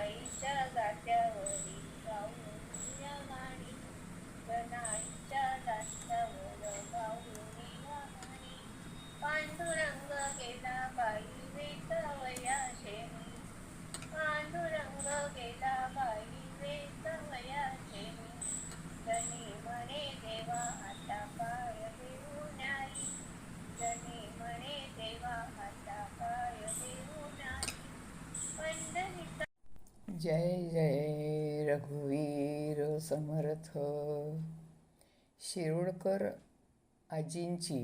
गणाईच्या गात्यावरी गाऊन या गाणी, गणाईच्या गात्यावर गाऊन या गाणी. पांडुरंग गेला बाई वेतवया शेणी, पांडुरंग गेला बाई वेतवया शेणी. जनी म्हणे देवा आता काय देऊ नाही, जनी म्हणे देवा आता काय देऊ नाही. पंढरीचा जय जय रघुवीर समर्थ. शिरोडकर आजींची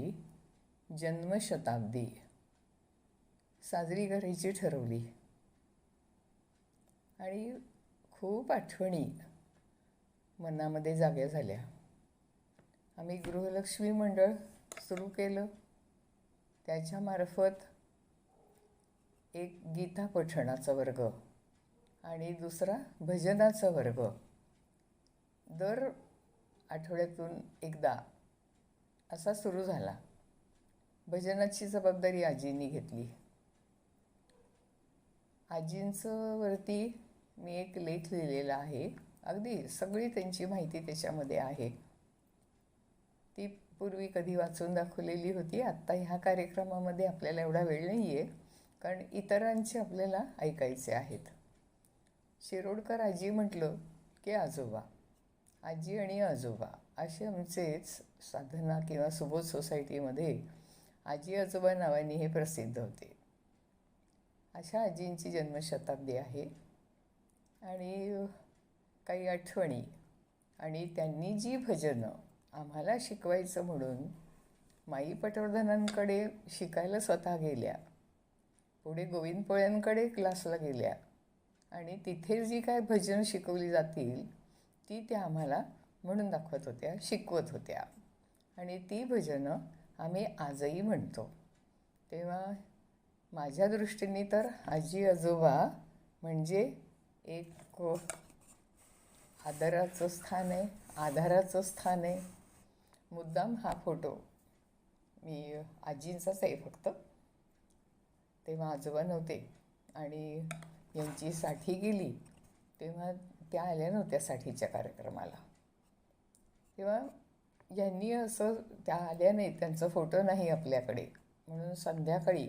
जन्मशताब्दी साजरी करायची ठरवली आणि खूप आठवणी मनामध्ये जाग्या झाल्या. आम्ही गृहलक्ष्मी मंडळ सुरू केलं. त्याच्यामार्फत एक गीता पठणाचा वर्ग आणि दुसरा भजनाचा वर्ग दर आठवड्यातून एकदा असा सुरू झाला. भजनाची जबाबदारी आजींनी घेतली. आजींचं वरती मी एक लेख लिहिलेला आहे. अगदी सगळी त्यांची माहिती त्याच्यामध्ये आहे. ती पूर्वी कधी वाचून दाखवलेली होती. आत्ता ह्या कार्यक्रमामध्ये आपल्याला एवढा वेळ नाही आहे, कारण इतरांचे आपल्याला ऐकायचे आहेत. शिरोडकर आजी म्हटलं की आजोबा, आजी आणि आजोबा असे आमचेच साधना किंवा सुबोध सोसायटीमध्ये आजी आजोबा नावाने हे प्रसिद्ध होते. अशा आजींची जन्मशताब्दी आहे आणि काही आठवणी आणि त्यांनी जी भजनं आम्हाला शिकवायचं म्हणून माई पटवर्धनांकडे शिकायला स्वतः गेल्या, पुढे गोविंद पोळ्यांकडे क्लासला गेल्या आणि तिथे जी काय भजनं शिकवली जातील ती त्या आम्हाला म्हणून दाखवत होत्या, शिकवत होत्या आणि ती भजनं आम्ही आजही म्हणतो. तेव्हा माझ्या दृष्टीने तर आजी आजोबा म्हणजे एक आदराचं स्थान आहे, आधाराचं स्थान आहे. मुद्दाम हा फोटो मी आजींचाच आहे फक्त. तेव्हा आजोबा नव्हते आणि यांची साठी गेली तेव्हा त्या आल्या नव्हत्या साठीच्या कार्यक्रमाला. तेव्हा यांनी असं त्या आल्या नाहीत, त्यांचा फोटो नाही आपल्याकडे, म्हणून संध्याकाळी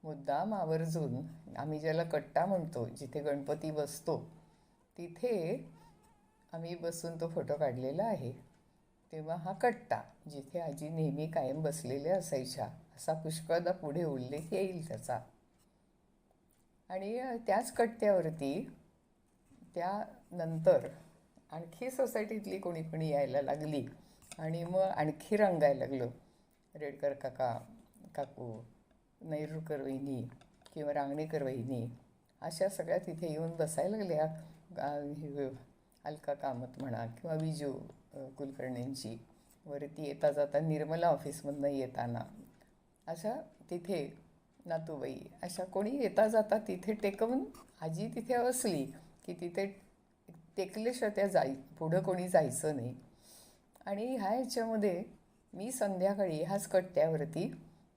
मुद्दाम आवर्जून आम्ही ज्याला कट्टा म्हणतो, जिथे गणपती बसतो तिथे आम्ही बसून तो फोटो काढलेला आहे. तेव्हा हा कट्टा जिथे आजी नेहमी कायम बसलेल्या असायच्या असा पुष्कळदा पुढे उल्लेख येईल त्याचा. आणि त्याच कट्ट्यावरती त्यानंतर आणखी सोसायटीतली कोणी कोणी यायला लागली आणि मग आणखी रंगायला लागलं. रेडकर काका, काकू, नैरुकर वहिनी किंवा रांगणेकर वहिनी अशा सगळ्या तिथे येऊन बसायला लागल्या. अलका कामत म्हणा किंवा विजू कुलकर्णींची, वरती येता जाता निर्मला ऑफिसमधनं येताना अशा तिथे नातूबाई अशा कोणी येता जाता तिथे टेकवून आजी तिथे असली की तिथे टेकल्याशिवाय त्या पुढं कोणी जायचं नाही. आणि ह्याच्यामध्ये मी संध्याकाळी ह्याच कट्ट्यावरती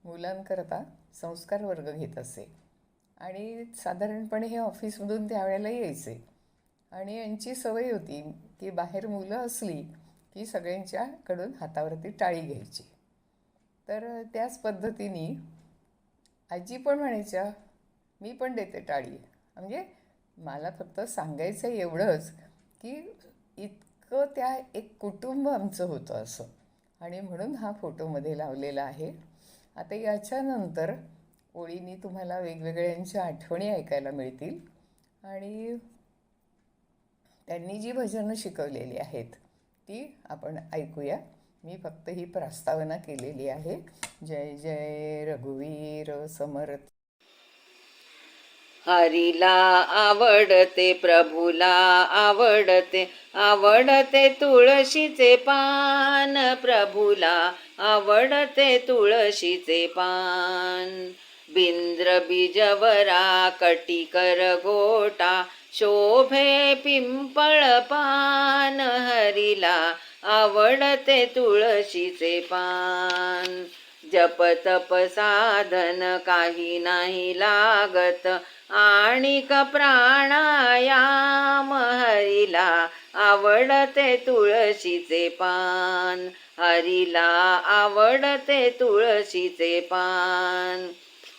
मुलांकरता संस्कार वर्ग घेत असे आणि साधारणपणे हे ऑफिसमधून त्यावेळेला यायचे आणि यांची सवय होती की बाहेर मुलं असली की सगळ्यांच्याकडून हातावरती टाळी घ्यायची. तर त्याच पद्धतीने आजी पण म्हणायच्या मी पण देते टाळी. म्हणजे मला फक्त सांगायचं एवढंच की इतकं त्या एक कुटुंब आमचं होतं असं, आणि म्हणून हा फोटोमध्ये लावलेला आहे. आता याच्यानंतर ओळींनी तुम्हाला वेगवेगळ्यांच्या आठवणी ऐकायला मिळतील आणि त्यांनी जी भजनं शिकवलेली आहेत ती आपण ऐकूया. मी फक्त ही प्रस्तावना केलेली आहे. जय जय रघुवीर समर्थ. हरीला आवडते, प्रभूला आवडते, आवडते तुळशीचे पान, प्रभूला आवडते तुळशीचे पान. बिंद्र बीजवरा कटिकर गोटा, शोभे पिंपळ पान, हरीला आवडते तुळशीचे पान. जप तप साधन काही नाही लागत, आणिक प्राणायाम हरीला आवडते तुळशीचे पान, हरीला आवडते तुळशीचे पान.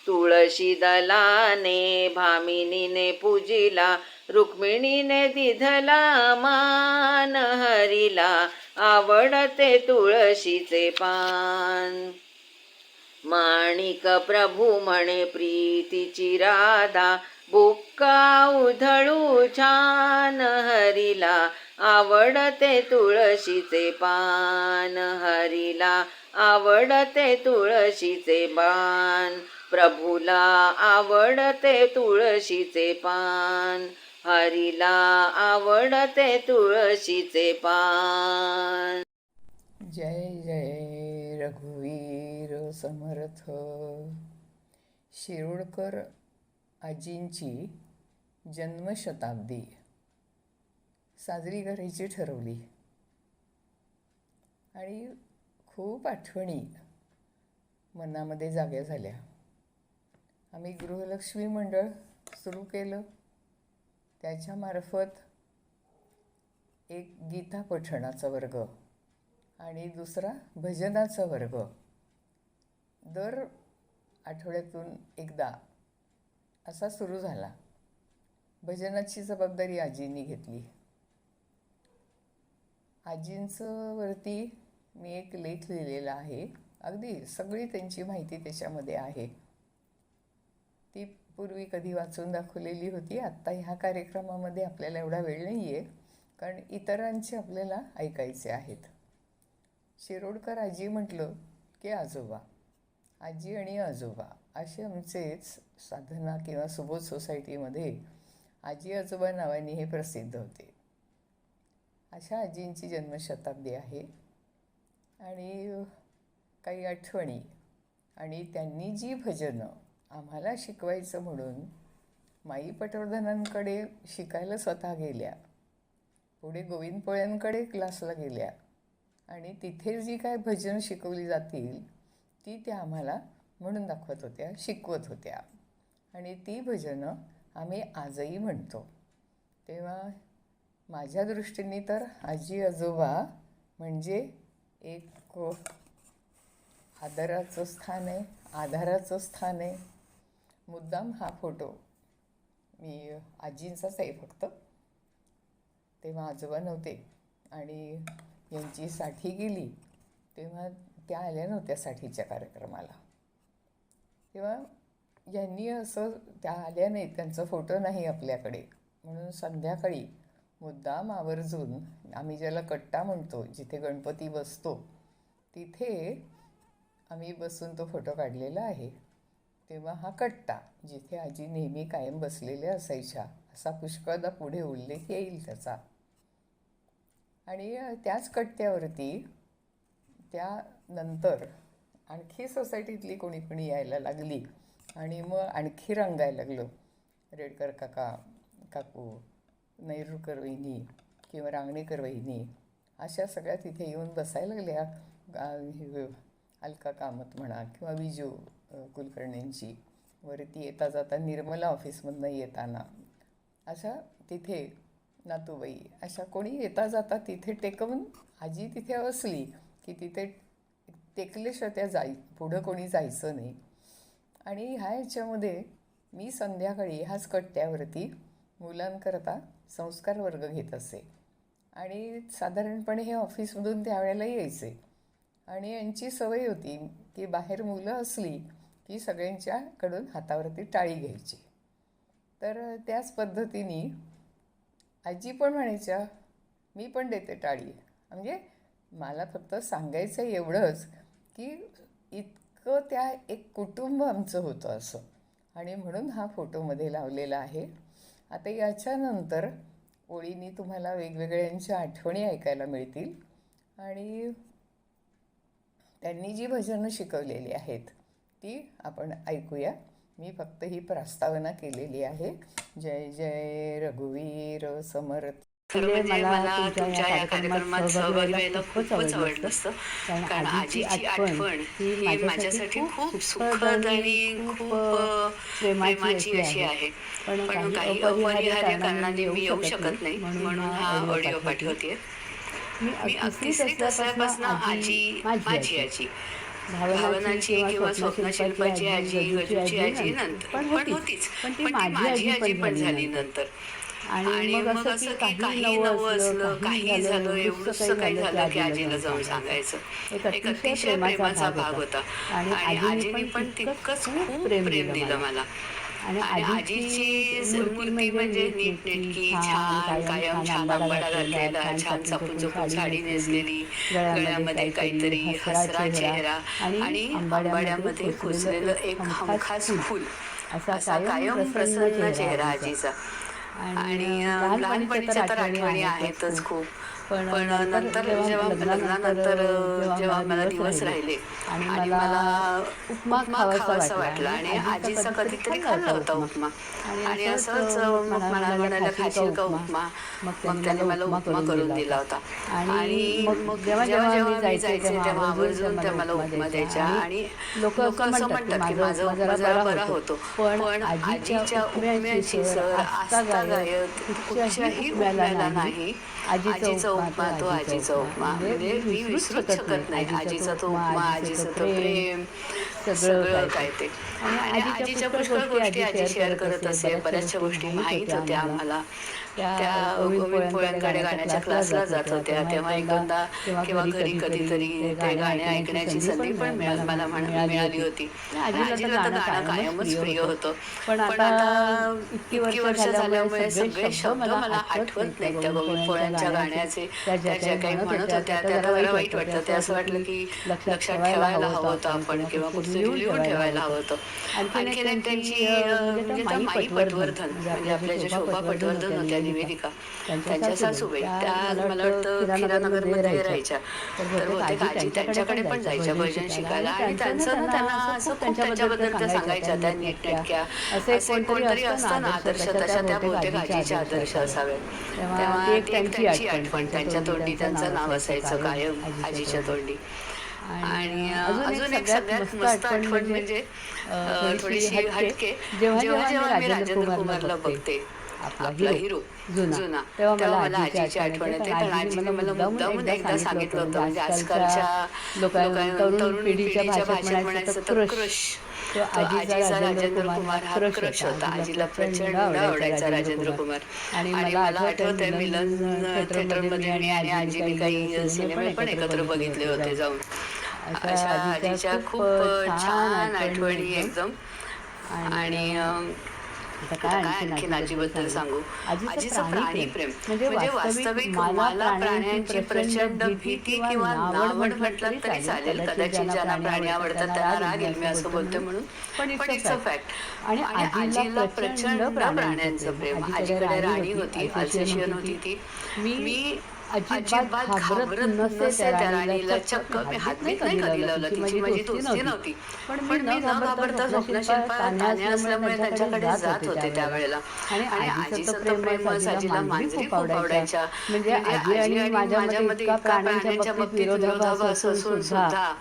तुळशी दलाने भामिनीने पूजिला, रुक्मिणीने दिधला मान, हरीला आवडते तुळशीचे पान. माणिक प्रभू म्हणे प्रीतीची राधा, बुक्का उधळू छान, हरीला आवडते तुळशीचे पान, हरीला आवडते तुळशीचे पान. प्रभूला आवडते तुळशीचे पान, हरीला आवडते तुळशीचे पान. जय जय रघुवीर समर्थ. शिरोडकर आजींची जन्मशताब्दी साजरी करायची ठरवली आणि खूप आठवणी मनामध्ये जाग्या झाल्या. आम्ही गृहलक्ष्मी मंडळ सुरू केलं. त्याच्यामार्फत एक गीता पठणाचा वर्ग आणि दुसरा भजनाचा वर्ग दर आठवड्यातून एकदा असा सुरू झाला. भजनाची जबाबदारी आजींनी घेतली. आजींचं वरती मी एक लेख लिहिलेला आहे. अगदी सगळी त्यांची माहिती त्याच्यामध्ये आहे. ती पूर्वी कधी वाचून दाखवलेली होती. आत्ता ह्या कार्यक्रमामध्ये आपल्याला एवढा वेळ नाही आहे, कारण इतरांचे आपल्याला ऐकायचे आहेत. शिरोडकर आजी म्हटलं की आजोबा, आजी आणि आजोबा असे आमचेच साधना किंवा सुबोध सोसायटीमध्ये आजी आजोबा नावाने हे प्रसिद्ध होते. अशा आजींची जन्मशताब्दी आहे आणि काही आठवणी आणि त्यांनी जी भजनं आम्हाला शिकवायचं म्हणून माई पटवर्धनांकडे शिकायला स्वतः गेल्या, पुढे गोविंद पोळ्यांकडे क्लासला गेल्या आणि तिथे जी काय भजन शिकवली जातील ती त्या आम्हाला म्हणून दाखवत होत्या, शिकवत होत्या आणि ती भजनं आम्ही आजही म्हणतो. तेव्हा माझ्या दृष्टीने तर आजी आजोबा म्हणजे एक आदराचं स्थान आहे, आधाराचं स्थान आहे. मुद्दाम हा फोटो मी आजींचाच आहे फक्त, तेव्हा आजोबा नव्हते आणि यांची साठी गेली तेव्हा त्या आल्या नव्हत्या साठीच्या कार्यक्रमाला. तेव्हा यांनी असं त्या आल्या नाहीत, त्यांचा फोटो नाही आपल्याकडे, म्हणून संध्याकाळी मुद्दाम आवर्जून आम्ही ज्याला कट्टा म्हणतो, जिथे गणपती बसतो तिथे आम्ही बसून तो फोटो काढलेला आहे. तेव्हा हा कट्टा जिथे आजी नेहमी कायम बसलेल्या असायच्या असा पुष्कळदा पुढे उल्लेख येईल त्याचा. आणि त्याच कट्ट्यावरती त्यानंतर आणखी सोसायटीतली कोणी कोणी यायला लागली आणि मग आणखी रंगायला लागलं. रेडकर काका, काकू, नैरुकर वहिनी किंवा रांगणेकर वहिनी अशा सगळ्या तिथे येऊन बसायला लागल्या. अलका कामत म्हणा किंवा विजू कुलकर्णींची, वरती येता जाता निर्मला ऑफिसमधनं येताना अशा तिथे नातूबाई अशा कोणी येता जाता तिथे टेकवून आजी तिथे असली की तिथे टेकल्याशिवाय त्या पुढं कोणी जायचं नाही. आणि ह्याच्यामध्ये मी संध्याकाळी ह्याच कट्ट्यावरती मुलांकरता संस्कार वर्ग घेत असे आणि साधारणपणे हे ऑफिसमधून त्यावेळेला यायचे आणि यांची सवय होती की बाहेर मुलं असली की सगळ्यांच्याकडून हातावरती टाळी घ्यायची. तर त्याच पद्धतीने आजी पण म्हणायच्या मी पण देते टाळी. म्हणजे मला फक्त सांगायचं एवढंच की इतकं त्या एक कुटुंब आमचं होतं असं, आणि म्हणून हा फोटोमध्ये लावलेला आहे. आता याच्यानंतर ओळींनी तुम्हाला वेगवेगळ्यांच्या आठवणी ऐकायला मिळतील आणि त्यांनी जी भजनं शिकवलेली आहेत ती आपण ऐकूया. मी फक्त ही प्रस्तावना केलेली आहे. जय जय रघुवीर समर्थ. खरं म्हणजे मला तुमच्या या कार्यक्रमात सहभागी व्हायला खूपच आवडलं असतं, कारण आजीची आठवण ही माझ्यासाठी खूप सुखद आणि खूप प्रेमाची अशी आहे. पण काही अपरिहार्य कारणाने मी येऊ शकत नाही, म्हणून हा ऑडिओ पाठवते. मी तिसरीत असल्यापासून माझी आजी, भावनाची किंवा स्वप्नशिल्पाची आजी, गजूची आजी नंतर पण होतीच, पण ती माझी आजी पण झाली नंतर. आणि मग असं की काही नवं असलं, काही झालं, एवढंच काही झालं की आजीला जाऊन सांगायचं. एक अतिशय प्रेमाचा भाग होता. आणि आजीने पण तितकंच खूप प्रेम दिलं मला. आणि आजीची मूर्ती म्हणजे नीटनेटकी, छान, कायम छान आंबाडा घातलेला, छान चापून चोपून साडी नेसलेली, गळ्यामध्ये काहीतरी हसरा चेहरा आणि आंबाड्यामध्ये खोचलेलं एक हमखास फूल, असा कायम प्रसन्न चेहरा आजीचा. आणि लहानपणीच्या तर आठवणी आहेतच खूप. पण नंतर जेव्हा लग्नानंतर जेव्हा मला दिवस राहिले आणि मला उपमा खावासा वाटला आणि आजीचा कधीतरी खाल्ला होता उपमा. आणि असंच मग म्हणायला खाशील का उपमा? मग त्याने मला उपमा करून दिला होता. आणि मग जेव्हा जेव्हा मी जायचे तेव्हा आवर्जून त्या मला उपमा द्यायच्या. आणि लोक असं म्हणतात की माझा उपमा जरा बरा होतो, पण आजीच्या उपम्याची सर आजतागायत कुठच्याही उपम्याला नाही. आजीचा उपमा तो आजीचा उपमा, म्हणजे मी विसरूच शकत नाही. आजीचा तो उपमा, आजीचं तो प्रेम, सगळं काय ते. आणि आजीच्या पुष्कळ गोष्टी आजी शेअर करत असे. बऱ्याचशा गोष्टी माहीत होत्या आम्हाला. त्या गोविंद पोळ्यांकडे गाण्याच्या क्लासला जात होत्या, तेव्हा एक दोनदा किंवा घरी कधीतरी ते गाणे ऐकण्याची संधी पण मला मिळाली होती. आणि आजीला तर गाणं कायमच प्रिय होतं. पण आता इतकी वर्ष झाल्यामुळे सगळे शब्द मला आठवत नाहीत त्या गोविंद पोळ्यांच्या गाण्याचे. त्या ज्या काही म्हणत होत्या त्या आता जरा वाईट वाटतं. ते असं वाटलं की लक्षात ठेवायला हवं होतं आपण, किंवा कुठेतरी लिहून ठेवायला हवं होतं. आणखीन एक त्यांची म्हणजे त्या माई पटवर्धन, म्हणजे आपल्या ज्या शोभा पटवर्धन होत्या निवेदिका, त्यांच्या सासूबाई, त्या मला वाटतं खिरानगरमध्ये राहायच्या. तर बहुतेक आजी त्यांच्याकडे पण जायच्या भजन शिकायला. आणि त्यांचं ना त्यांना असं खूप त्यांच्याबद्दल त्या सांगायच्या, त्या नीटनेटक्या. असं कोणतरी असतं ना आदर्श, तशा त्या बहुतेक आजीच्या आदर्श असाव्यात. तेव्हा ती एक त्यांची आठवण, त्यांच्या तोंडी त्यांचं नाव असायचं कायम आजीच्या तोंडी. आणि अजून एक सगळ्यात मस्त आठवण म्हणजे थोडीशी हटके, जेव्हा जेव्हा मी राजेंद्र कुमारला बघते, आपला हिरो जुना, तेव्हा मला आजीची आठवण येते. कारण आजीने मला मुद्दामून एकदा सांगितलं होतं, म्हणजे आजकालच्या तरुण पिढीच्या भाषेत म्हणायचं तर क्रश. तो आजीचा राजेंद्र कुमार हा क्रश होता. आजीला प्रचंड आवडायचा राजेंद्र कुमार. आणि मला आठवतंय मिलन थिएटरमध्ये मी आणि आजीने काही सिनेमे पण एकत्र बघितले होते जाऊन. अशा आजीच्या खूप छान आठवणी एकदम. आणि आता काय आणखीन आजीबद्दल सांगू. आजीचं प्राणीप्रेम म्हणजे वास्तविक मला प्राण्यांची प्रचंड भीती किंवा नावड म्हटलं तरी चालेल. कदाचित ज्यांना प्राणी आवडतात त्यांना राग येईल मी असं बोलते म्हणून, पण इट्स अ फॅक्ट. आणि आजीला प्रचंड प्राण्यांचं प्रेम. आजीकडे राणी होती, अल्सेशियन होती ती. मी अजिबात घाबरत नसे त्या राणीला. चक्क मी हातबीत नाही कधी लावलं, तिची माझी दोस्ती नव्हती. पण मी न घाबरता स्वप्नशिल्पात तान्ह्या असल्यामुळे त्यांच्याकडे जात होते त्यावेळेला. आणि आजीचं तर प्रेमच, आजीला मांजरी खूप आवडायच्या. म्हणजे आजी आणि माझ्यामध्ये इतका प्राण्यांच्या बाबतीत विरोधाभास असून सुद्धा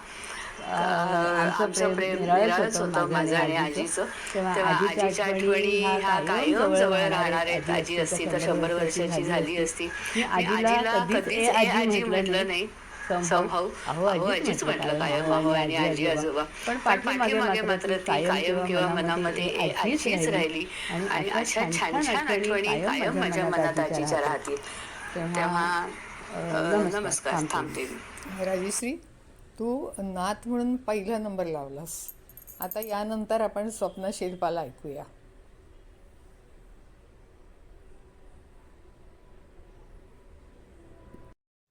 आमचं प्रेम निराळच होतं माझं आणि आजीचं. तेव्हा आजीच्या आठवणी ह्या कायम जवळ राहणार आहेत. आजी असती तर 100 वर्षाची झाली असती. मी आजीला कधीच ए आजी म्हटलं नाही. समहाऊ अहो आजीच म्हटलं कायम, अहो आणि आजी आजोबा. पण पाठीमागे मात्र ती कायम किंवा मनामध्ये ए आजीच राहिली. आणि अशा छान छान आठवणी कायम माझ्या मनात आजीच्या राहतील. तेव्हा नमस्कार, थांबते मी. राजश्री, तू नात म्हणून पहिला नंबर लावलास. आता यानंतर आपण स्वप्नशिल्पाला ऐकूया.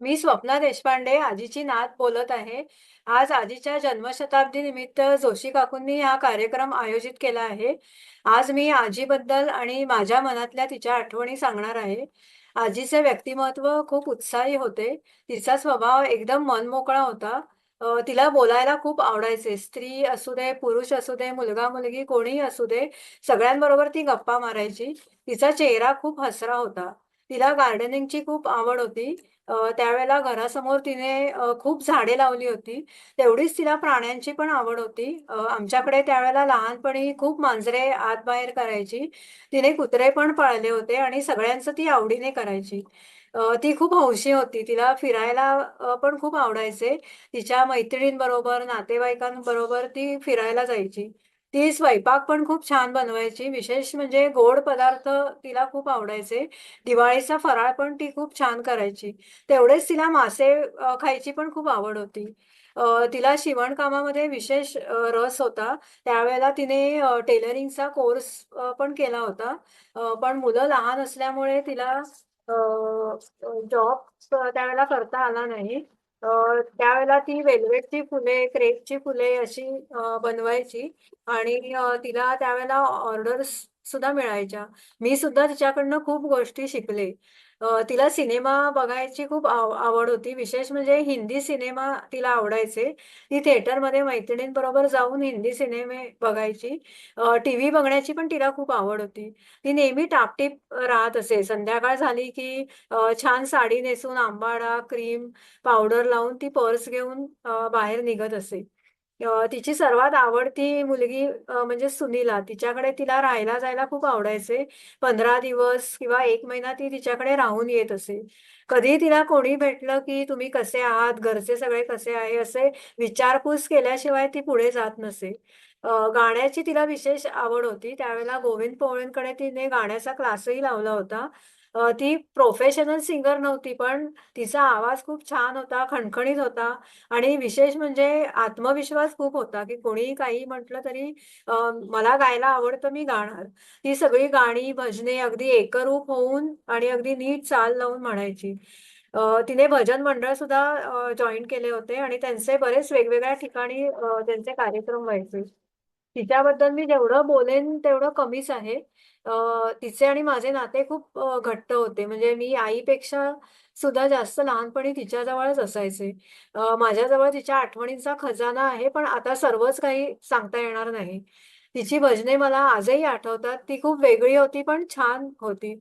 मी स्वप्ना देशपांडे, आजीची नात बोलत आहे. आज आजीच्या जन्मशताब्दी निमित्त जोशी काकूंनी हा कार्यक्रम आयोजित केला आहे. आज मी आजीबद्दल आणि माझ्या मनातल्या तिच्या आठवणी सांगणार आहे. आजीचे व्यक्तिमत्व खूप उत्साही होते. तिचा स्वभाव एकदम मनमोकळा होता. तिला बोलायला खूप आवडायचे. स्त्री असू दे, पुरुष असू दे, मुलगा-मुलगी कोणीही असू दे, सगळ्यांबरोबर ती गप्पा मारायची. तिचा चेहरा खूप हसरा होता. तिला गार्डनिंगची खूप आवड होती. त्यावेळेला घरासमोर तिने खूप झाडे लावली होती. तेवढीच तिला प्राण्यांची पण आवड होती. आमच्याकडे त्यावेळेला लहानपणी खूप मांजरे आत-बाहेर करायची. तिने कुत्रे पण पाळले होते आणि सगळ्यांचं ती आवडीने करायची. ती खूप हौशी होती. तिला फिरायला पण खूप आवडायचे. तिच्या मैत्रिणींबरोबर, नातेवाईकांबरोबर ती फिरायला जायची. ती स्वयंपाक पण खूप छान बनवायची. विशेष म्हणजे गोड पदार्थ तिला खूप आवडायचे. दिवाळीचा फराळ पण ती खूप छान करायची. तेवढेच तिला मासे खायची पण खूप आवड होती. तिला शिवणकामामध्ये विशेष रस होता. त्यावेळेला तिने टेलरिंगचा कोर्स पण केला होता. पण मुलं लहान असल्यामुळे तिला जॉब त्यावेळेला करता आला नाही. त्यावेळेला ती वेल्वेटची फुले, क्रेपची फुले अशी बनवायची आणि तिला त्यावेळेला ऑर्डर्स सुद्धा मिळायच्या. मी सुद्धा तिच्याकडनं खूप गोष्टी शिकले. तिला सिनेमा बघायची खूप आवड होती. विशेष म्हणजे हिंदी सिनेमा तिला आवडायचे. ती थिएटरमध्ये मैत्रिणींबरोबर जाऊन हिंदी सिनेमे बघायची. टीव्ही बघण्याची पण तिला खूप आवड होती. ती नेहमी टापटीप राहत असे. संध्याकाळ झाली की छान साडी नेसून अंबाडा, क्रीम, पावडर लावून ती पर्स घेऊन बाहेर निघत असे. तिची सर्वात आवडती मुलगी म्हणजे सुनीला. तिच्याकडे तिला राहायला जायला खूप आवडायचे. 15 दिवस किंवा 1 महिना ती तिच्याकडे राहून येत असे. कधीही तिला कोणी भेटलं की तुम्ही कसे आहात? घरचे सगळे कसे आहे? असे विचारपूस केल्याशिवाय ती पुढे जात नसे. गाण्याची तिला विशेष आवड होती. त्यावेळेला गोविंद पोवळेंकडे तिने गाण्याचा क्लासही लावला होता. ती प्रोफेशनल सिंगर नव्हती, पण तिचा आवाज खूप छान होता, खणखणीत होता आणि विशेष म्हणजे आत्मविश्वास खूप होता, की कोणीही काहीही म्हटलं तरी मला गायला आवडतं, मी गाणार. ती सगळी गाणी, भजने अगदी एकरूप होऊन आणि अगदी नीट चाल लावून म्हणायची. तिने भजन मंडळ सुद्धा जॉइन केले होते आणि त्यांचे बरेच वेगवेगळ्या ठिकाणी त्यांचे कार्यक्रम व्हायचे. तिच्याबद्दल मी जेवढं बोलेन तेवढं कमीच आहे. तिचे आणि माझे नाते खूप घट्ट होते. म्हणजे मी आईपेक्षा सुद्धा जास्त लहानपणी तिच्याजवळच असायचे. माझ्याजवळ तिच्या आठवणींचा खजाना आहे, पण आता सर्वच काही सांगता येणार नाही. तिची भजने मला आजही आठवतात. ती खूप वेगळी होती, पण छान होती.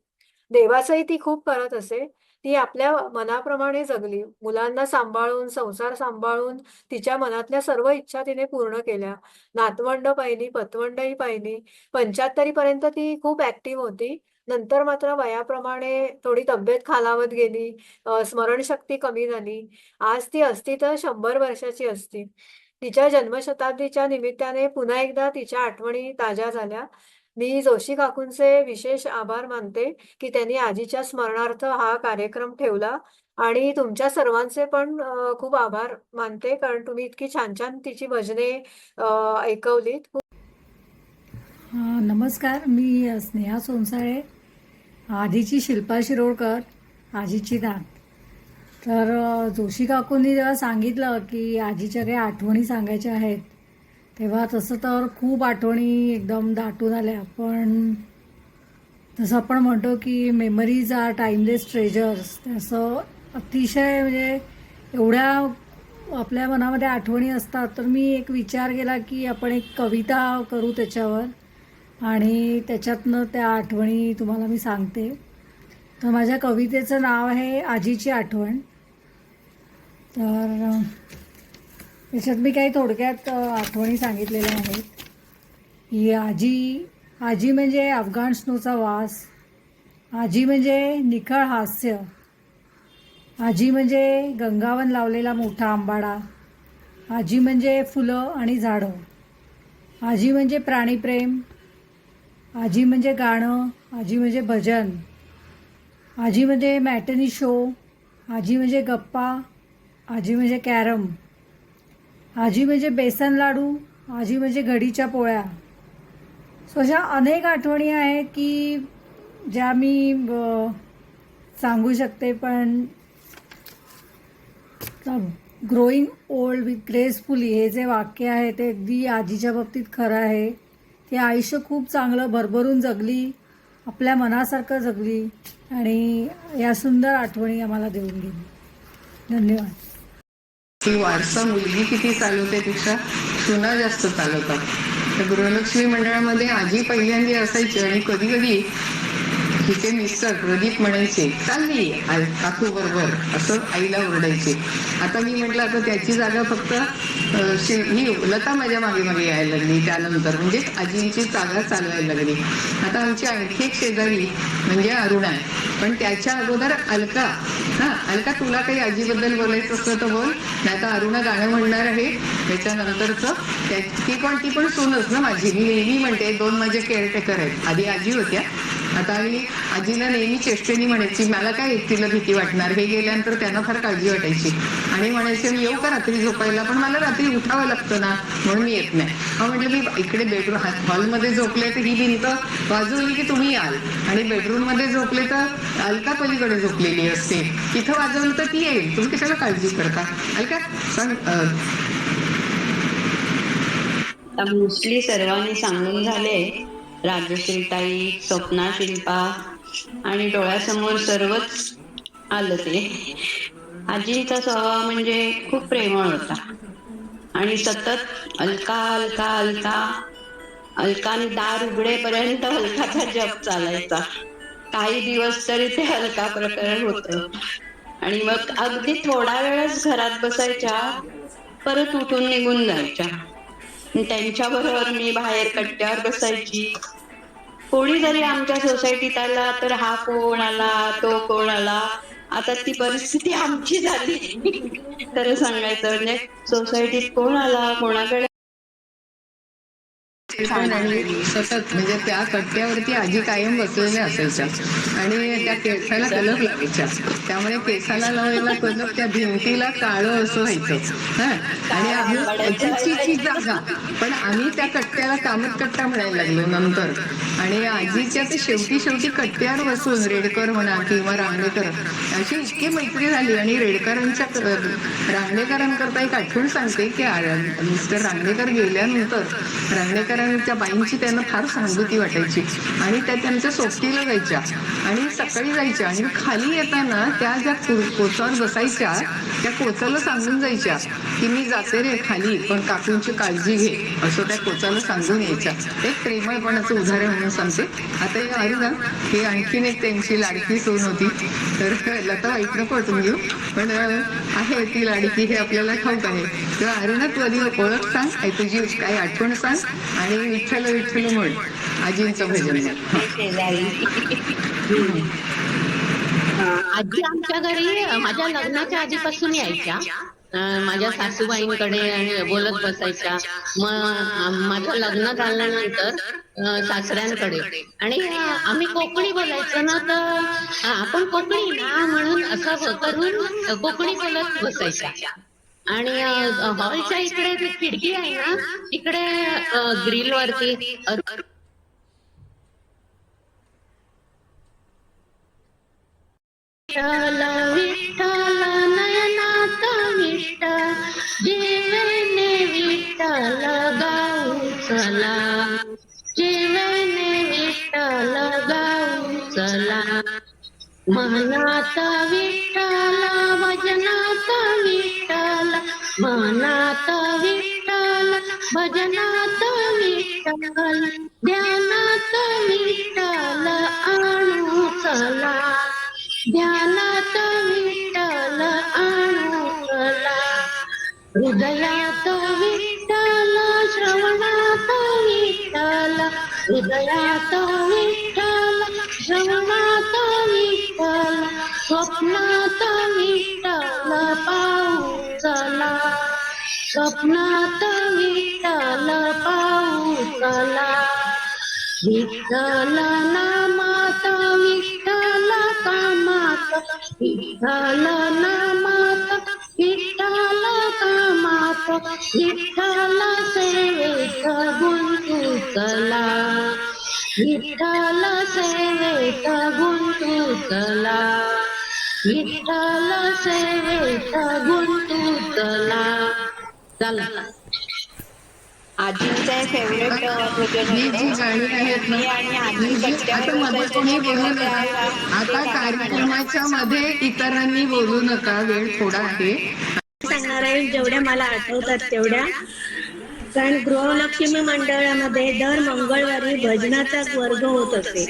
देवाचंही ती खूप करत असे. ती आपल्या मनाप्रमाणे जगली. मुलांना सांभाळून, संसार सांभाळून तिच्या मनातल्या सर्व इच्छा तिने पूर्ण केल्या. नातवंड पाहिली, पतवंडही पाहिली. 75 पर्यंत ती खूप ॲक्टिव्ह होती. नंतर मात्र वयाप्रमाणे थोडी तब्येत खालावत गेली. स्मरणशक्ती कमी झाली. आज ती असती तर 100 वर्षाची असती. तिच्या जन्मशताब्दीच्या निमित्ताने पुन्हा एकदा तिच्या आठवणी ताज्या झाल्या. मी जोशी काकूंचे विशेष आभार मानते, की त्यांनी आजीच्या स्मरणार्थ हा कार्यक्रम ठेवला आणि तुमच्या सर्वांचे पण खूप आभार मानते, कारण तुम्ही इतकी छान-छान तिची भजने ऐकवलीत. नमस्कार, मी स्नेहा सोनसाळे, आधीची शिल्पा शिरोडकर, आजीची नात. तर जोशी काकूंनी जेव्हा सांगितलं की आजीच्या काही आठवणी सांगायच्या आहेत, तेव्हा तसं तर खूप आठवणी एकदम दाटून आल्या. पण जसं आपण म्हणतो की मेमरीज आर टाईमलेस ट्रेजर्स, तसं अतिशय म्हणजे एवढ्या आपल्या मनामध्ये आठवणी असतात. तर मी एक विचार केला की आपण एक कविता करू त्याच्यावर आणि त्याच्यातनं त्या आठवणी तुम्हाला मी सांगते. तर माझ्या कवितेचं नाव आहे आजीची आठवण. तर त्याच्यात मी काही थोडक्यात आठवणी सांगितलेल्या आहेत. ही आजी म्हणजे अफगाण स्नोचा वास, आजी म्हणजे निखळ हास्य, आजी म्हणजे गंगावन लावलेला मोठा आंबाडा, आजी म्हणजे फुलं आणि झाडं, आजी म्हणजे प्राणीप्रेम, आजी म्हणजे गाणं, आजी म्हणजे भजन, आजी म्हणजे मॅटनी शो, आजी म्हणजे गप्पा, आजी म्हणजे कॅरम, आजी म्हणजे बेसन लाडू, आजी म्हणजे घडीच्या पोळ्या. सो अशा अनेक आठवणी आहेत की ज्या मी सांगू शकते. पण ग्रोईंग ओल्ड विथ ग्रेसफुली हे जे वाक्य आहे ते अगदी आजीच्या बाबतीत खरं आहे. ती आयुष्य खूप चांगलं भरभरून जगली, आपल्या मनासारखं जगली आणि या सुंदर आठवणी आम्हाला देऊन गेली. धन्यवाद. ती वारसा मुलगी किती चालवते पेक्षा सुना जास्त चालवतात. तर गृहलक्ष्मी मंडळामध्ये आजी पहिल्यांदा असायची आणि कधी कधी तिचे मिस्टर प्रदीप म्हणायचे चालली काकू बरोबर, असं आईला ओरडायचे. आता मी म्हटलं आता त्याची जागा फक्त ही लता माझ्या मागे मागे यायला लागली. त्यानंतर म्हणजे आजींची जागा चालवायला लागली. आता आमची आणखी एक शेजारी म्हणजे अरुणा आहे, पण त्याच्या अगोदर अलका. अलका, तुला काही आजीबद्दल बोलायचं असतं तर बोल, नाही तर अरुणा गाणं म्हणणार आहे त्याच्यानंतरचं. ती पण सूनच ना माझी. मी नेहमी म्हणते 2 माझे केअरटेकर आहेत. आधी आजी होत्या, आता मी आजीला नेहमी चेष्टेनी म्हणायची मला काय एकटीला भीती वाटणार, हे गेल्यानंतर त्यांना फार काळजी वाटायची आणि म्हणायचे मी येऊ का रात्री झोपायला, पण मला रात्री उठावं लागतं ना म्हणून मी येत नाही. म्हटलं मी इकडे बेडरूम हॉलमध्ये झोपले तर ही भिंत वाजवली की तुम्ही याल, आणि बेडरूम मध्ये झोपले तर अलका पलीकडे झोपलेली असते, तिथं वाजवलं तर ती येईल, तुम्ही कशाला काळजी करता. अलका सांग. मोस्टली सर्वांनी सांगून झाले. राजश्रीताई, स्वप्ना, शिल्पा आणि डोळ्यासमोर सर्वच आलं ते. आजीचा स्वभाव म्हणजे खूप प्रेमळ होता आणि सतत अलका अलका अलका अलकाने दार उघडेपर्यंत अलकाचा जप चालायचा. काही दिवस तरी ते अलका प्रकरण होतं आणि मग अगदी थोडा वेळच घरात बसायच्या, परत उठून निघून जायच्या. त्यांच्या बरोबर मी बाहेर कट्ट्यावर बसायची. कोणी जरी आमच्या सोसायटीत आला तर हा कोण आला, तो कोण आला. आता ती परिस्थिती आमची झाली. खरं सांगायचं म्हणजे सोसायटीत कोण आला, कोणाकडे आणि सतत म्हणजे त्या कट्ट्यावरती आजी कायम बसलेल्या असायच्या आणि त्या केसाला कलर लावायच्या. त्यामुळे केसाला लावलेला कलर त्या भिंतीला काळं असं व्हायचं. आणि आजीची जागा, पण आम्ही त्या कट्ट्याला कामत कट्टा म्हणायला लागलो नंतर. आणि आजीच्या ते शेवटी कट्ट्यावर बसून रेडकर म्हणा किंवा रांगणेकर अशी इतकी मैत्री झाली. आणि रांगणेकरांकरता एक आठवण सांगते की मिस्टर रांगणेकर गेल्यानंतर रांगणेकरांच्या बाईंची त्यांना फार सहानुभूती वाटायची आणि त्या त्यांच्या सोबतीला जायच्या आणि सकाळी जायच्या आणि खाली येताना त्या ज्या कोचावर बसायच्या त्या कोचाला सांगून जायच्या की मी जाते रे खाली, पण काकूंची काळजी घे, असं त्या कोचाला सांगून यायच्या. एक प्रेमळपणाचं उदाहरण म्हणून सांगते. आता हे अरुणा ही आणखीन एक त्यांची लाडकी सून होती. तर लता वाईट नको तुम्ही घेऊ, पण आहे ती लाडकी हे आपल्याला ठाऊक आहे. तर अरुणा तू आधी ओळख सांग, तुझी काय आठवण सांग आणि विठ्ठल विठ्ठल म्हण आजींचं भजन. आजी आमच्या घरी माझ्या लग्नाच्या आधीपासून यायच्या. माझ्या सासूबाईंकडे आणि बोलत बसायच्या. मग माझं लग्न झाल्यानंतर सासऱ्यांकडे, आणि आम्ही कोकणी बोलायचो ना, तर आपण कोकणी ना म्हणून असं करून कोकणी बोलत बसायच्या. आणि हॉलच्या इकडे जी खिडकी आहे ना, तिकडे ग्रिल वरती विठ्ठल नयनात विठ्ठल जीवने विठ्ठल गाऊ चला, जीवने विठ्ठल गाऊ चला. मनात विठ्ठल भजनात विठ्ठल, मनात विठ्ठल भजनात विठ्ठल, ध्यानात विठ्ठल आणू चला, ध्यानात विठ्ठल आणू चला. हृदयात विठ्ठल, श्रवणात विठ्ठल, हृदयात विठ्ठल, श्रवणात विठ्ठल, स्वप्नात विठ्ठल पाहू चला, स्वप्नात विठ्ठल पाहू चला. विठ्ठल नामात विठ्ठल कामात, विठ्ठल नामात विठ्ठल कामात, विठ्ठल सेवेत गुंतू चला, विठ्ठल सेवेत गुंतू चला, विठ्ठल सेवेत गुंतू चला. चला. आजींचे फेवरेट ही जी गाणी आहेत ना, आता मध्ये कोणी बोलू नका. आता कार्यक्रमाच्या मध्ये इतरांनी बोलू नका, वेळ थोडा आहे. सांगणार आहे जेवढ्या मला आठवतात तेवढ्या. कारण गृहलक्ष्मी मंडळामध्ये दर मंगळवारी भजनाचा वर्ग होत असे.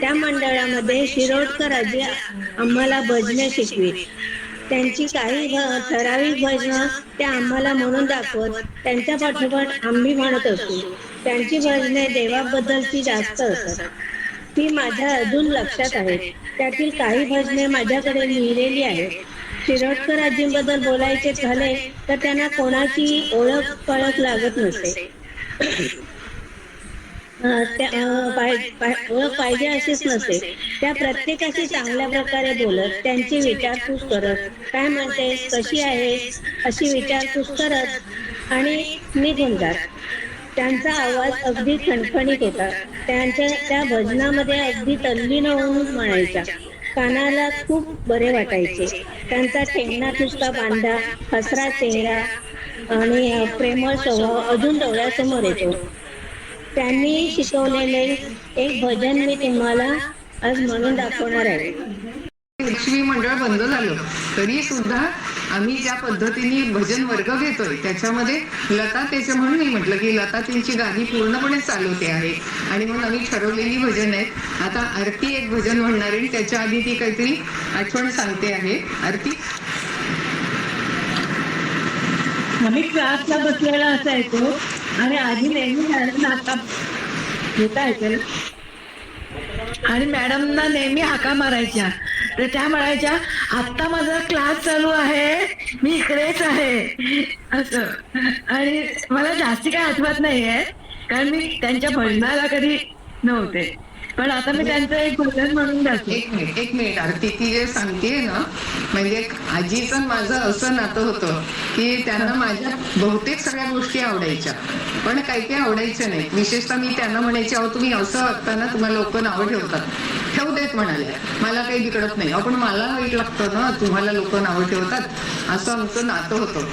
त्या मंडळामध्ये शिरोडकर आजी आम्हाला भजनं शिकवीत. त्यांची काही ठराविक भजनं त्या आम्हाला म्हणून दाखवत. त्यांच्या पाठोपाठ आम्ही म्हणत असू. त्यांची भजने देवाबद्दलची जास्त असत. ती माझ्या अजून लक्षात आहेत. त्यातील काही भजने माझ्याकडे लिहिलेली आहेत. शिरोडकर आजींबद्दल बोलायचे झाले तर त्यांना कोणाची ओळख पळख लागत नसे. ओळख पाहिजे अशीच नसे. त्या प्रत्येकाशी चांगल्या प्रकारे बोलत, त्यांची विचारपूस करत, काय म्हणतेस, कशी आहेस अशी विचारपूस करत आणि निघून जात. त्यांचा आवाज अगदी खणखणीत होता. त्या भजनामध्ये अगदी तल्लीन होऊन म्हणायच्या. कानाला खूप बरे वाटायचे. त्यांचा ठेंगणा ठुसका बांधा, हसरा चेहरा आणि प्रेमळ स्वभाव अजून डोळ्यासमोर येतो. त्यांनी शिकवलेले एक भजन मी तुम्हाला आज म्हणून दाखवणार आहे. लक्ष्मी मंडळ बंद झालं तरी सुद्धा आम्ही ज्या पद्धतीने भजन वर्ग घेतोय त्याच्यामध्ये लता त्याचं म्हणून मी म्हटलं की लता त्यांची गाणी पूर्णपणे चालवते आहे आणि म्हणून आम्ही ठरवलेली भजन आहेत. आता आरती एक भजन म्हणणार आहे. त्याच्या आधी ती काहीतरी आठवण सांगते आहे. आरती. आम्ही क्लासला बसलेला असायचो आणि आधी नेहमी नाका घेता येते आणि मॅडमना नेहमी हाका मारायच्या. तर त्या म्हणायच्या, आत्ता माझा क्लास चालू आहे, मी इकडेच आहे असं. आणि मला जास्ती काय आठवत नाहीये कारण मी त्यांच्या भजनाला कधी नव्हते. पण आता मी त्यांचं एक भजन म्हणून दाखवते. एक मिनिट आरती. ती जे सांगतेय ना म्हणजे आजीचं माझं असं नातं होतं की त्यांना माझ्या बहुतेक सगळ्या गोष्टी आवडायच्या पण काही काही आवडायच्या नाही. विशेषतः मी त्यांना म्हणायचे, अहो तुम्ही असं वागताना तुम्हाला लोक नावं ठेवतात. ठेवू देत म्हणाले, मला काही बिघडत नाही. आपण मला वाईट लागतं ना तुम्हाला लोक नावं ठेवतात. असं आमचं नातं होतं.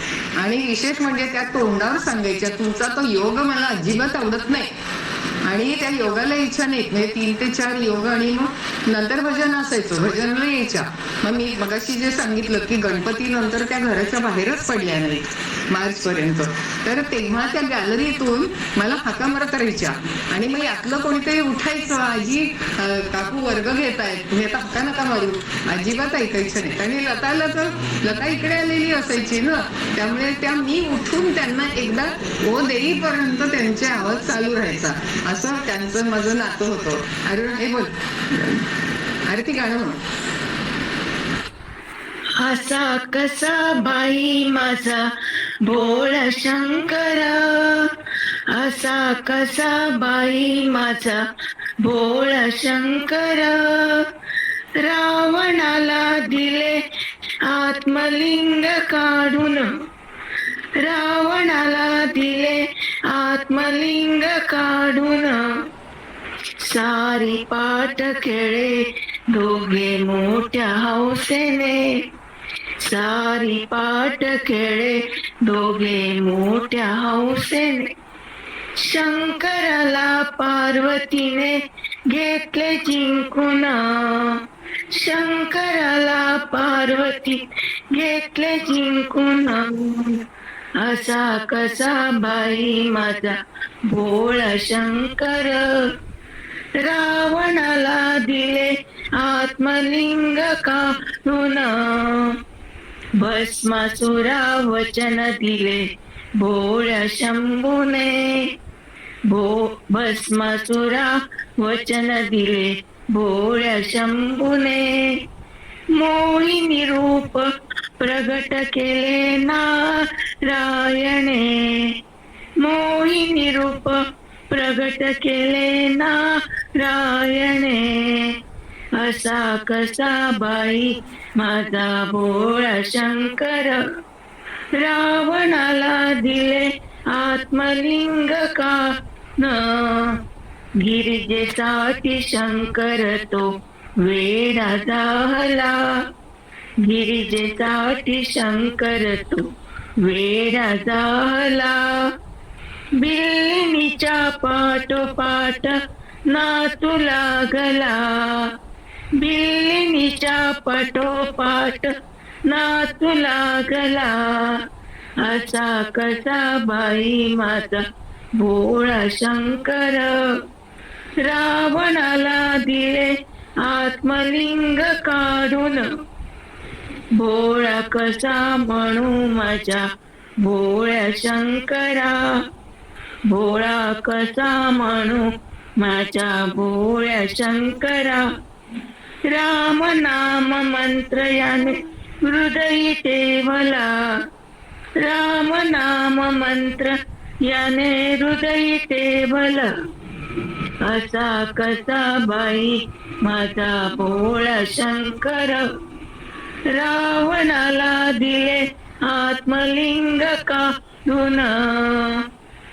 आणि विशेष म्हणजे त्या तोंडावर सांगायच्या, तुमचा तो योग मला अजिबात आवडत नाही आणि त्या योगाला इच्छा नाही. म्हणजे 3 ते 4 योग आणि मग नंतर भजन असायचं. भजनला यायच्या. मग मी मगाशी जे सांगितलं की गणपती नंतर त्या घराच्या बाहेरच पडल्या नाहीत मार्च पर्यंत. तर तेव्हा त्या गॅलरीतून मला हाका मारत करायच्या आणि मग यातलं कोणीतरी उठायचं, आजी काकू वर्ग घेत आहेत, तुम्ही आता हाका नका मारू. अजिबात ऐकायचं नाही. आणि लताला तर लता इकडे आलेली असायची ना त्यामुळे त्या मी उठून त्यांना एकदा ओ देईपर्यंत त्यांचे आवाज चालू राहायचा. असं त्यांचं माझं नातं होतं. अरे हे बोल. अरे ती गाणं म्हण. असा कसा बाई माझा भोळा शंकर, असा कसा बाई माझा भोळा शंकर, रावणाला दिले आत्मलिंग काढून, रावणाला दिले आत्मलिंग काढून, सारी पाठ खेळे दोघे मोठ्या हौसेने, सारी पाठ खेळे दोघे मोठ्या हौसेने, शंकराला पार्वतीने घेतले जिंकून, शंकराला पार्वती घेतले जिंकून, असा कसा बाई माझा भोळा शंकर, रावणाला दिले आत्मलिंग काढून, भस्मासुरा वचन दिले भोळ्या शंभूने, भस्मासुरा वचन दिले भोळ्या शंभूने, मोहिनी रूप प्रगट केले नारायणे, मोहिनी रूप प्रगट केले नारायणे, असा कसा बाई माझा भोळा शंकर, रावणाला दिले आत्मलिंग काढून, गिरिजेसाठी शंकर तो वेडा झाला, गिरिजेसाठी शंकर तो वेडा झाला, बिल्लिणीच्या पाठोपाठ नाचू लागला, बिल्लिणीच्या पाठोपाठ नाचू लागला, असा कसा बाई माझा भोळा शंकर, रावणाला दिले आत्मलिंग काढून, भोळा कसा म्हणू माझ्या भोळ्या शंकरा, भोळा कसा म्हणू माझ्या भोळ्या शंकरा. राम नाम मंत्र याने हृदयी ठेवला, राम नाम मंत्र याने हृदयी ठेवला. असा कसा बाई माझा भोळा शंकर, रावणाला दिले आत्मलिंग काढून,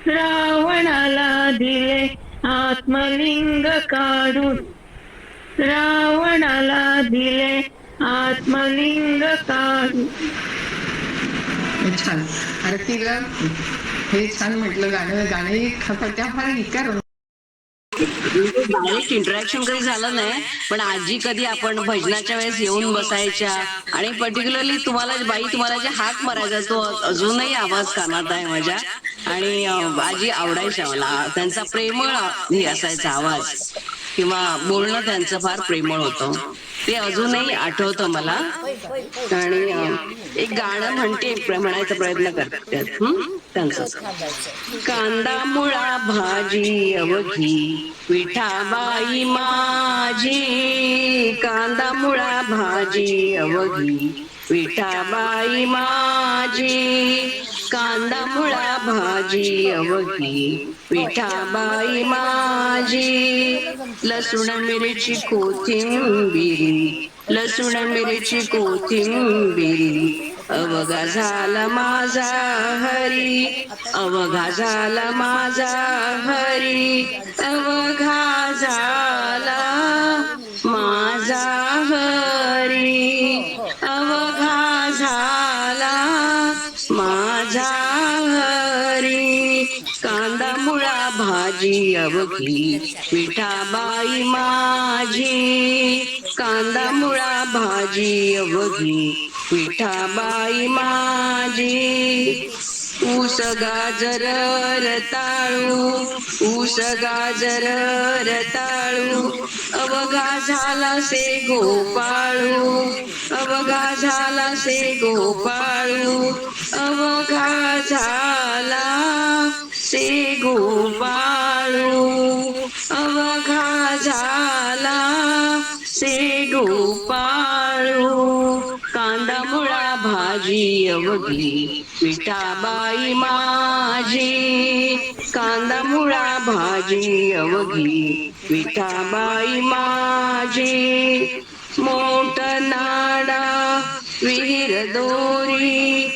रावणाला दिले आत्मलिंग काढून, रावणाला दिले आत्मलिंग काढून. छान. आरतीला हे छान म्हटलं गाणं. गाणंही त्या फार विकार डायरेक्ट इंटरॅक्शन कधी झालं नाही, पण आजी कधी आपण भजनाच्या वेळेस येऊन बसायच्या आणि पर्टिक्युलरली तुम्हाला जे हाक मारायचा तो अजूनही आवाज कानात आहे माझ्या. आणि आजी आवडायच्या मला, त्यांचा प्रेमळ हे असायचा आवाज किंवा बोलणं त्यांचं फार प्रेमळ होतं, ते अजूनही आठवतं मला. आणि एक गाणं म्हणायचा प्रयत्न करतात त्यांचं. कांदा मुळा भाजी अवघी विठाबाई माझी, कांदा मुळा भाजी अवघी विठाबाई माझी, कांदा मुळा भाजी अवघी विठाबाई माझी. लसूण मिरची कोथिंबिरी, लसूण मिरची कोथिंबिरी, अवघा झाला माझा हरी, अवघा झाला माझा हरी, अवघा झाला माझा हरी, अवघा झाला माझा हरी. कांदा मुळा भाजी अवघी विठाबाई माझी, कांदा मुळा भाजी अवघी विठाबाई माझी. ऊस गाजर रताळू, ऊस गाजर रताळू, अवघा झाला से गोपाळू, अवघा झाला से गोपाळू, अवघा झाला से गोपाळू, अवघा झाला से गोपाळू. कांदा मुळा भाजी अवघी विठाबाई माझी, कांदा मुळा भाजी अवघी विठाबाई माझी. मोठ नाडा विहीर दोरी,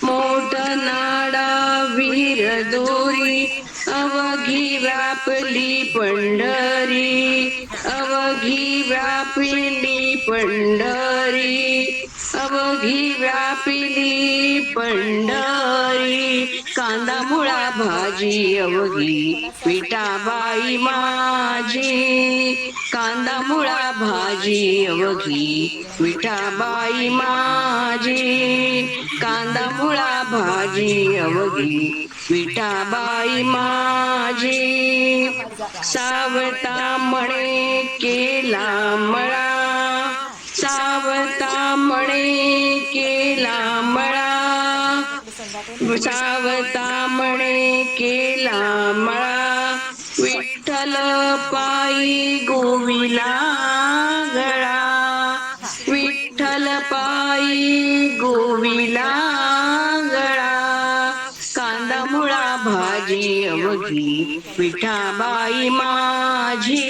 मोठ नाडा विहीर दोरी, अवघी व्यापली पंढरी, अवघी व्यापली पंढरी, अवघी व्यापली पंढरी. कांदा मुळा भाजी अवघी विठाबाई माझी, कांदा मुळा भाजी अवघी विठाबाई माझी, कांदा मुळा भाजी अवघी विठाबाई माझी. सावता म्हणे केला मळा, सावता म्हणे केला मळा, सावता म्हणे केला मळा, विठ्ठल पायी गोविला गळा, विठ्ठल पायी गोविला गळा. कांदा मुळा भाजी अवघी विठाबाई माझी,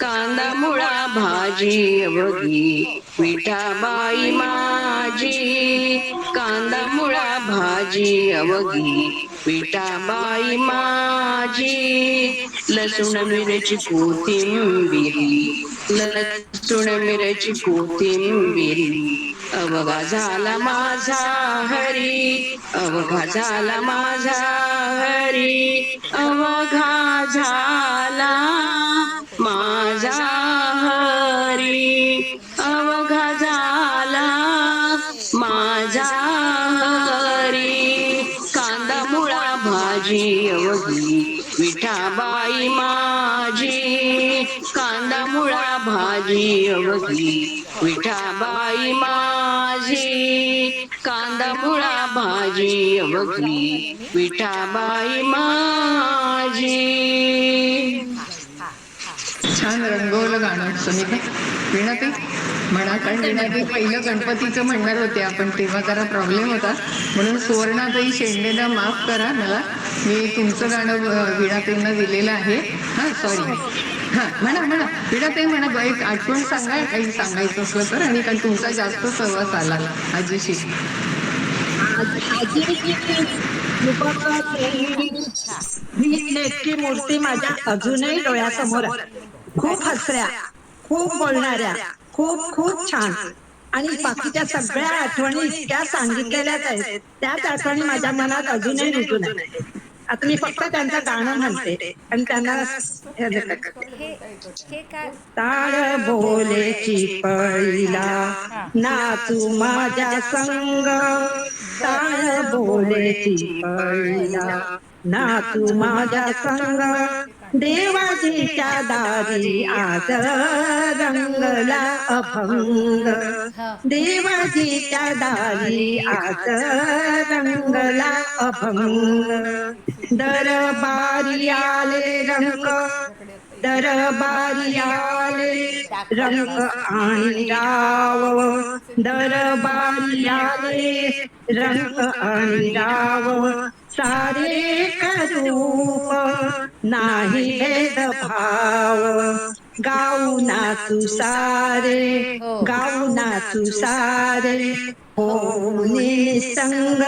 कांदा मुळा भाजी अवघी विठाबाई माझी, कांदा मुळा भाजी अवघी विठाबाई माझी. लसूण मिरची कोथिंबिरी, लसूण मिरची कोथिंबिरी, अवघा झाला माझा हरी, अवघा झाला माझा हरी, अवघा झाला माझा हरी, अवघा झाला माझा हरी. कांदा मुळा भाजी अवघी विठाबाई माझी, माझी अवघी विठाबाई माझी, कांदा मुळा भाजी अवघी विठाबाई माझी. छान रंगवलं गाणं सुनीता. वीणाताई म्हणा, कारण वीणाताई पहिलं गणपतीचं म्हणणार होते आपण, तेव्हा जरा प्रॉब्लेम होता, म्हणून सुवर्णाताई शेंडेला माफ करा मला, मी तुमचं गाणं वीणाताईंना दिलेलं आहे. हां सॉरी. हां म्हणा म्हणा वीणाताई म्हणा, एक आठवण सांगा काही सांगायचं असलं तर, आणि कारण तुमचा जास्त सहवास आला आजीशी. ही लेटकी मूर्ती माझ्या अजूनही डोळ्यासमोर आहे. खूप हसऱ्या, खूप बोलणाऱ्या, खूप खूप छान. आणि बाकीच्या सगळ्या आठवणी इतक्या सांगितलेल्याच आहेत, त्याच आठवणी माझ्या मनात अजूनही रुजून आहेत. आता मी फक्त त्यांचं गाणं म्हणते आणि त्यांना ताळ बोलेची पळीला नाचू माझ्या संग, ताळ बोलेची पळीला नाचू माझ्या संग, देवाजीच्या दारी आज रंगला अभंग, देवाजीच्या दारी आज रंगला अभंग. दरबारी आले रंग, दरबारी आले रंग आणि राव, दरबारी आले रंग आणि राव, सारे करूप नाही भेदभाव, गाऊ नाचू सारे, गाऊ नाचू सारे, हो निसंग,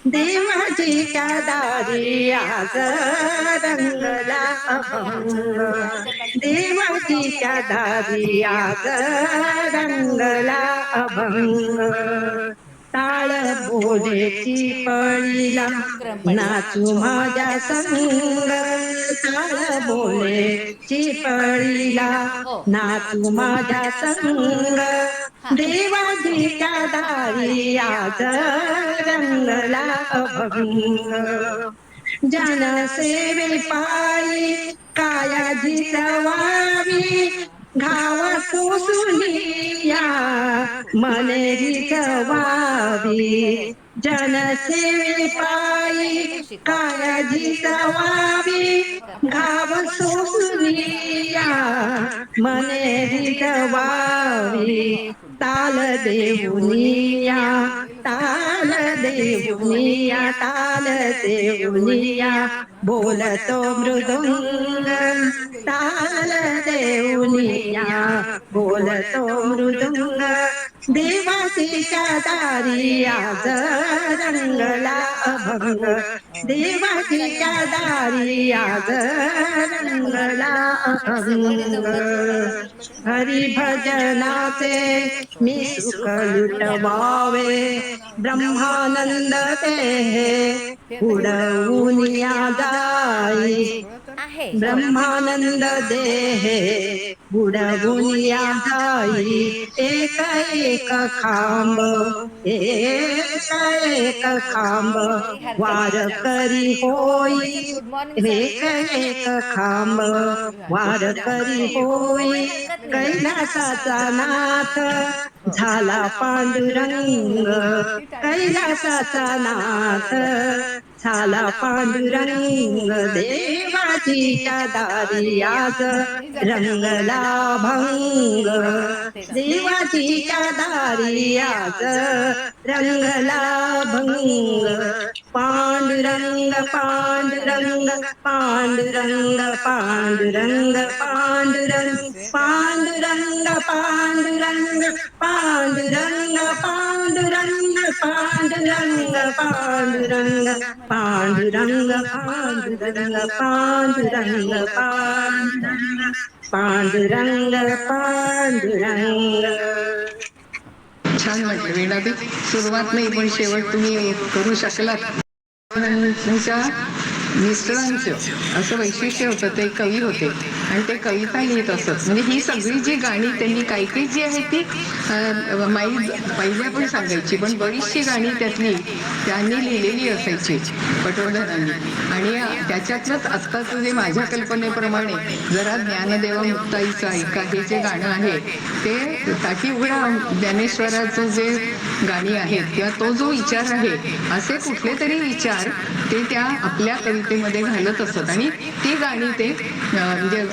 देवाजीच्या दारी आज रंगला अभंग, देवाजीच्या दारी आज रंगला अभंग. ताळ बोलेची पळीला नाचू माझ्या संग, ताळ बोलेची पळीला नाचू माझ्या संग, देवाजीच्या दारी आज रंगला अभंग. जनसेवे पायी कायाजी सवावी, घावा सोसुनिया मनेरी जवाबी, जनसेवे पायी कायाजी सवावी, घाव सोसुनिया मनेरी जवाबी. ताल देऊनिया, ताल देऊनिया, ताल देऊनिया, बोलतो मृदुंग, ताल देऊनिया, बोलतो मृदुंग, देवाजीच्या दारी आज रंगला अभंग, देवाजीच्या दारी आज रंगला अभंग. हरिभजनाचे मी सुख लुटवावे, ब्रह्मानंद ते उडवूनिया जाई, ब्रह्मानंद देहे बुडवूनिया जाई. एक एक खांब, एक एक खांब वार करी होई, एक एक खांब वार करी होई. कैलासाचा नाथ झाला पांडुरंग, कैलासाचा नाथ झाला पांडुरंग, देवाजीच्या दारी आज रंगला भंग, देवाजीच्या दारी आज रंगला भंग. पांडुरंग पांडुरंग पांडुरंग पांडुरंग पांडुरंग पांडुरंग पांडुरंग पांडुरंग पांडुरंग पांडुरंग पांडुरंग पांडुरंग पांडुरंग पांडुरंग पांडुरंग पांडुरंग. छान वाटलं वीणाताई, सुरुवात नाही पण शेवट तुम्ही करू शकलात. तुमच्या मिस्टरांचं असं वैशिष्ट्य होतं, ते कवी होते आणि ते कविता लिहित असत. म्हणजे ही सगळी जी गाणी त्यांनी काही काही जी आहेत ती माई पहिल्या पण सांगायची, पण बरीचशी गाणी त्यातली त्यांनी लिहिलेली असायची पटवर्धनांनी. आणि त्याच्यातलंच आत्ताचं जे माझ्या कल्पनेप्रमाणे जरा ज्ञानदेवा मुक्ताईचं ऐका हे जे गाणं आहे ते ताटी उघडा ज्ञानेश्वराचं जे गाणी आहेत किंवा तो जो विचार आहे, असे कुठले तरी विचार ते त्या आपल्या कवितेमध्ये घालत असत. आणि ती गाणी ते म्हणजे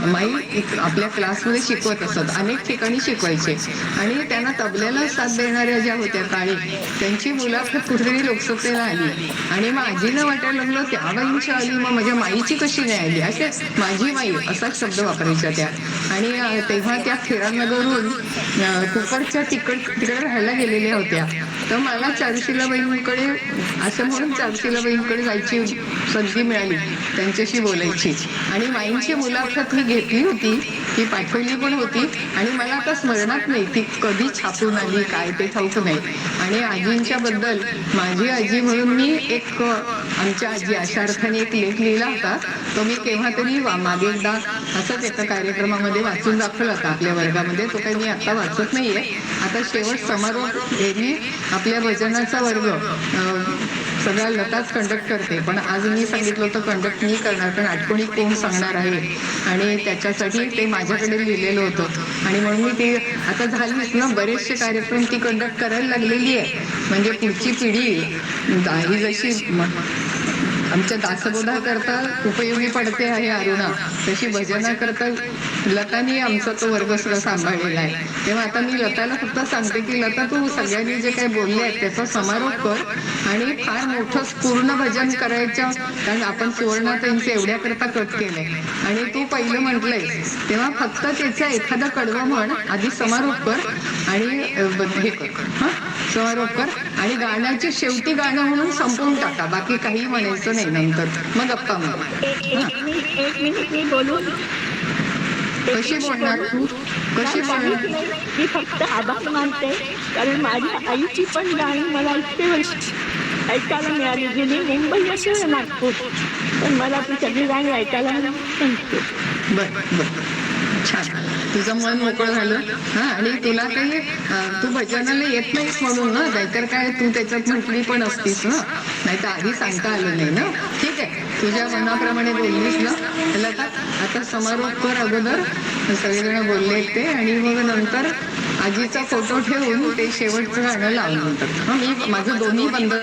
माई आपल्या क्लासमध्ये शिकवत असत, अनेक ठिकाणी शिकवायचे. आणि त्यांना तबल्याला साथ देणाऱ्या ज्या होत्या काळी, त्यांची मुलाखत कुठेतरी लोकसत्तेला आली. आणि मग आजीला वाटायला लागलं त्या बाईंची आली, मग माझ्या माईची कशी नाही आली, असे माझी माई असाच शब्द वापरायच्या त्या. आणि तेव्हा त्या खेरानगरहून कुकरच्या तिकडे राहायला गेलेल्या होत्या. तर मला चारुशिलाबाईंकडे असं म्हणून चारुशिलाबाईंकडे जायची संधी मिळाली त्यांच्याशी बोलायची. आणि माईंची मुलाखत मी घेतली होती, ती पाठवली पण होती. आणि मला आता स्मरणात नाही ती कधी छापून आली काय ते ठाऊक नाही. आणि आजींच्या बद्दल माझी आजी म्हणून मी एक आमच्या आजी अशा अर्थाने एक लेख लिहिला होता. तो मी केव्हा तरी मागे एकदा असंच एका कार्यक्रमामध्ये वाचून दाखवला होता आपल्या वर्गामध्ये. तो काही मी आता वाचत नाहीये. आता शेवट समारोप एरवी आपल्या भजनाचा वर्ग सगळा लताच कंडक्ट करते, पण आज मी सांगितलं होतं कंडक्ट मी करणार, कारण आठवणी कोण सांगणार आहे आणि त्याच्यासाठी ते माझ्याकडे लिहिलेलं होतं. आणि म्हणून मी ते आता झालीच ना, बरेचसे कार्यक्रम ती कंडक्ट करायला लागलेली आहे. म्हणजे पुढची पिढी ही जशी आमच्या दासबोधा करता उपयोगी पडते आहे अरुणा, तशी भजना करता लतानी आमचा तो वर्ग सुद्धा सांभाळलेला आहे. तेव्हा आता मी लताला फक्त सांगते की लता, तू सगळ्यांनी जे काही बोलले आहेत त्याचा समारोप कर आणि फार मोठं पूर्ण भजन करायचं, कारण आपण सुवर्णाताईंचे एवढ्या करता कट केलंय आणि तू पहिलं म्हटलंय, तेव्हा फक्त त्याचा एखादा कडवं म्हण, आधी समारोप कर आणि हे कर, हा समारोप कर आणि गाण्याच्या शेवटी गाणं म्हणून संपवून टाका, बाकी काही म्हणायचं नाही नंतर, मग गप्पा मार. एक मिनिट मी बोलू. कशी बोलणार तू, कशी बोलणार? मी फक्त आभार मानते, कारण माझ्या आईची पण गाणी मला इतके वर्ष ऐकायला मिळाली, गेली मुंबई असेल नागपूर, पण मला ती सगळी गाणी ऐकायला मिळते. बर, छान, तुझं मन मोकळं झालं. हा, आणि तुला काही तू भजनाला येत नाहीस म्हणून ना, नाहीतर काय तू त्याच्यात म्हटली पण असतीस ना, नाही तर आधी सांगता आलं नाही ना. ठीक आहे, तुझ्या मनाप्रमाणे बोललीस ना. लता, आता समारोप कर अगोदर, सगळेजण बोलले ते, आणि मग नंतर आजीचा फोटो ठेवून ते शेवटचं गाणं लावून नंतर. मी माझं दोन्ही बंद.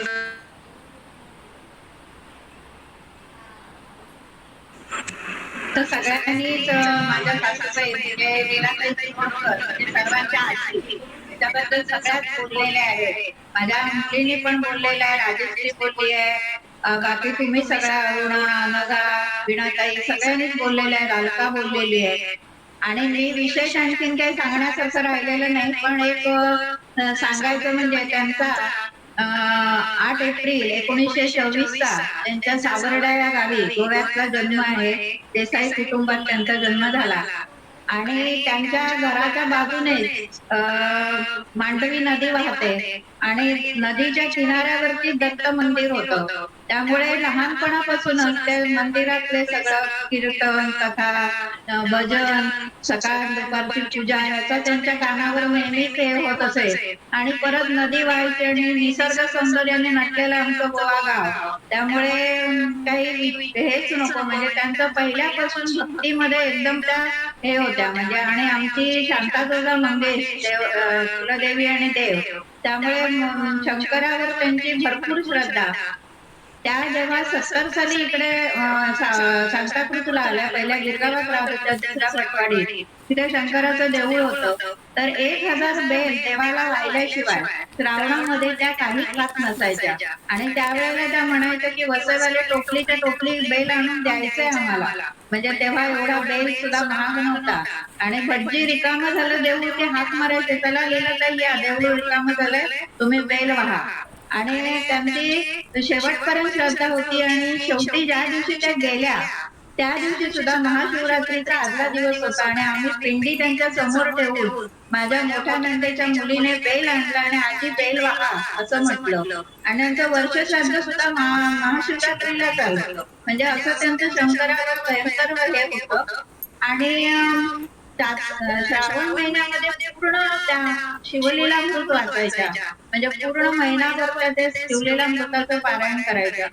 तर सगळ्यांनीच माझ्या सासूबाई म्हणजे मीराताई मोडकर म्हणजे सर्वांच्या आजी त्याच्याबद्दल सगळ्यात बोललेले आहेत. माझ्या मुलीने पण बोललेलं आहे, राजेश्री बोलली आहे, बाकी तुम्ही सगळ्या अरुणा, अनघा, वीणाताई सगळ्यांनीच बोललेलं आहे, अलका बोललेली आहे. आणि मी विशेष आणखीन काही सांगण्यासारखं राहिलेलं नाही, पण एक सांगायचं म्हणजे त्यांचा 8 एप्रिल 1926 त्यांच्या सावर्डा या गावी गोव्यातला जन्म आहे. देसाई कुटुंबात त्यांचा जन्म झाला आणि त्यांच्या घराच्या बाजूने मांडवी नदी वाहते आणि नदीच्या किनाऱ्यावरती दत्त मंदिर होतं. त्यामुळे लहानपणापासूनच त्या मंदिरातले सगळं कीर्तन, कथा, भजन, सकाळ दुपारची पूजा याचा त्यांच्या कानावर नेहमीच हे होत असे. आणि परत नदी व्हायची आणि निसर्ग सौंदर्याने नटलेलं आमचं गोवा गाव, त्यामुळे काही हेच नको, म्हणजे त्यांचं पहिल्यापासून भक्तीमध्ये एकदम त्या हे होत्या. म्हणजे आणि आमची शांतादुर्गा मंगेश कुलदेवी आणि देव, त्यामुळे शंकरावर त्यांची भरपूर श्रद्धा. त्या जेव्हा 70 साली इकडे सांताक्रूजला आल्या, पहिल्या गिरगावात राहत होत्या दुसऱ्या पटवाडी, तिथे शंकराचं देऊळ होतं. तर 1000 बेल देवाला वाहिल्याशिवाय श्रावणामध्ये त्या काही खात नसायच्या. आणि त्यावेळेला त्या म्हणायच्या की वसईवाले टोपलीच्या टोपली बेल आणून द्यायचंय आम्हाला, म्हणजे तेव्हा एवढा बेल सुद्धा महाग नव्हता. आणि भटजी रिकामं झालं देऊळ की हाक मारायचे, चला गेलं तर या, देऊळ रिकामं झालंय, तुम्ही बेल वाहा. आणि त्यांची शेवटपर्यंत श्रद्धा होती. आणि शेवटी ज्या दिवशी त्या गेल्या त्या दिवशी सुद्धा महाशिवरात्रीचा आदला दिवस होता आणि आम्ही पिंडी त्यांच्या समोर ठेवून माझ्या मोठ्या नंदेच्या मुलीने बेल आणला आणि आजी बेल वाहा असं म्हटलं. आणि त्यांचं वर्ष श्राद्ध सुद्धा महाशिवरात्रीला चाललं. म्हणजे असं त्यांचं शंकरावर भयंकर हे होतं. आणि श्रावण महिन्यामध्ये पूर्ण त्या शिवलीलामृत वाचायच्या. म्हणजे पूर्ण महिनाभर त्या ते शिवलीलामृताचं पारायण करायच्या.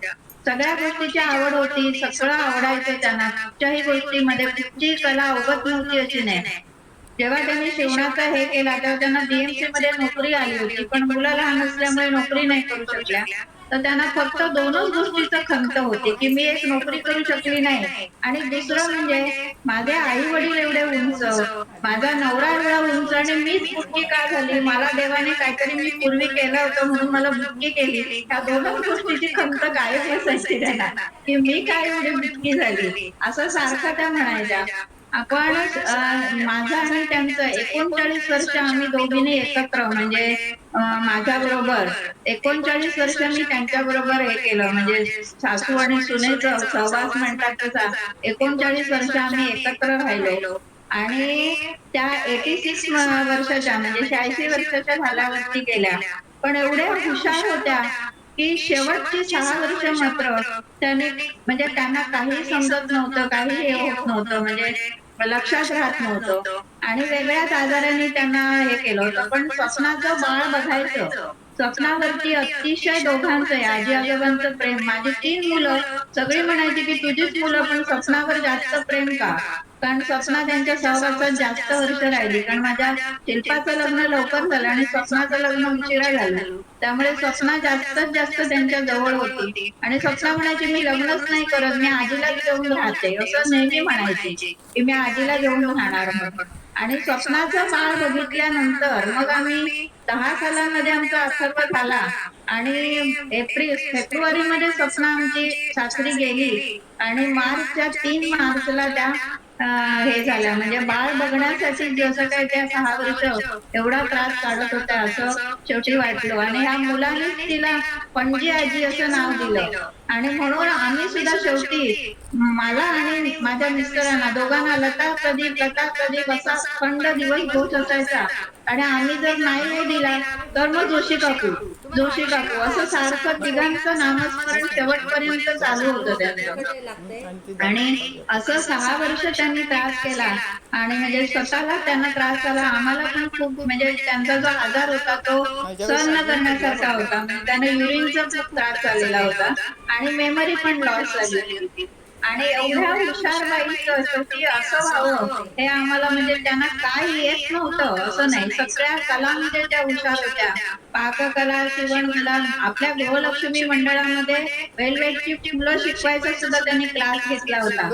सगळ्या गोष्टीची आवड होती, सगळं आवडायचं त्यांना. कुठच्याही गोष्टीमध्ये कुठची कला अवगत नव्हती अशी नाही. जेव्हा त्यांनी शिवणाचं हे केला तेव्हा त्यांना बीएमसी मध्ये नोकरी आली होती, पण मुलं लहान असल्यामुळे नोकरी नाही करू शकल्या. तर त्यांना फक्त दोनच गोष्टीचं खंत होती की मी एक नोकरी करू शकली नाही, आणि दुसरं म्हणजे माझे आई वडील एवढे उंच, माझा नवरा एवढा उंच, आणि मीच बुटकी का झाली. मला देवाने काहीतरी मी पूर्वी केलं होतं म्हणून मला बुटकी केली. ह्या दोनच गोष्टीची खंत कायम असायची त्यांना की मी काय एवढी बुटकी झाली असं सारखं त्या म्हणायच्या. आपण माझं आणि त्यांचं 39 वर्ष आम्ही दोघींनी एकत्र, म्हणजे माझ्या बरोबर 39 वर्ष मी त्यांच्या बरोबर हे केलं. म्हणजे सासू आणि सुनेचं सहवास म्हणतात तसा 39 वर्ष आम्ही एकत्र राहिलो. आणि त्या 86 वर्षाच्या म्हणजे 86 वर्षाच्या झाल्यावरती गेल्या. पण एवढ्या हुशार होत्या की शेवटची 6 वर्ष मात्र त्याने म्हणजे त्यांना काही समजत नव्हतं, काही हे होत नव्हतं, म्हणजे लक्षात राहत नव्हतं. आणि वेगळ्याच आजाराने त्यांना हे केलं होतं. पण स्वप्नाचं बाळ बघायचं, स्वप्नावरती अतिशय दोघांचं आजी आजोबांचं प्रेम. माझी 3 मुलं सगळी म्हणायची की तुझीच मुलं, पण स्वप्नावर जास्त प्रेम का? कारण स्वप्ना त्यांच्या सहवासात जास्त वर्ष राहिली. कारण माझ्या शिल्पाचं लग्न लवकर झालं आणि स्वप्नाचं लग्न उशिरा झालं. त्यामुळे स्वप्ना जास्तीत जास्त त्यांच्या जवळ होती. आणि स्वप्ना म्हणायची मी लग्नच नाही करत, मी आजीलाच घेऊन राहते असं नेहमी म्हणायची की मी आजीला घेऊन राहणार म्हणून. आणि स्वप्नाचं बाळ बघितल्यानंतर मग आम्ही 10 सालांमध्ये आमचा अथर्व झाला. आणि फेब्रुवारी मध्ये स्वप्ना आमची सासरी गेली. आणि मार्चच्या 3 मार्चला त्या हे झाल्या. म्हणजे बाळ बघण्यासाठी जसं काय त्या 6 वर्ष एवढा त्रास काढत होत्या असं शेवटी वाटलं. आणि ह्या मुलांनीच तिला पणजी आजी असं नाव दिलं. आणि म्हणून आम्ही सुद्धा शेवटी मला आणि माझ्या मिस्टरांना दोघांना लता प्रदीप असा खंड दिवस घोष असायचा. आणि आम्ही जर नाही हो दिला तर मग जोशी काकू असं सारखं तिघांचं नामस्मरण शेवटपर्यंत चालू होतं त्यांचं. आणि असं 6 वर्ष त्यांनी त्रास केला. आणि म्हणजे स्वतःला त्यांना त्रास झाला, आम्हाला पण खूप. म्हणजे त्यांचा जो आजार होता तो सहन न करण्यासारखा होता. त्यांना युरिनचा खूप त्रास झालेला होता आणि मेमरी पण लॉस झाली होती. आणि एवढ्या हुशार बाईचं शेवटी असं व्हावं हे आम्हाला, म्हणजे त्यांना काय येत नव्हतं असं नाही, सगळ्या कलांमध्ये त्या हुशार होत्या. पाककला, शिवणकला. आपल्या गृहलक्ष्मी मंडळामध्ये वेलवेटची फुलं शिकवायचा सुद्धा त्यांनी क्लास घेतला होता.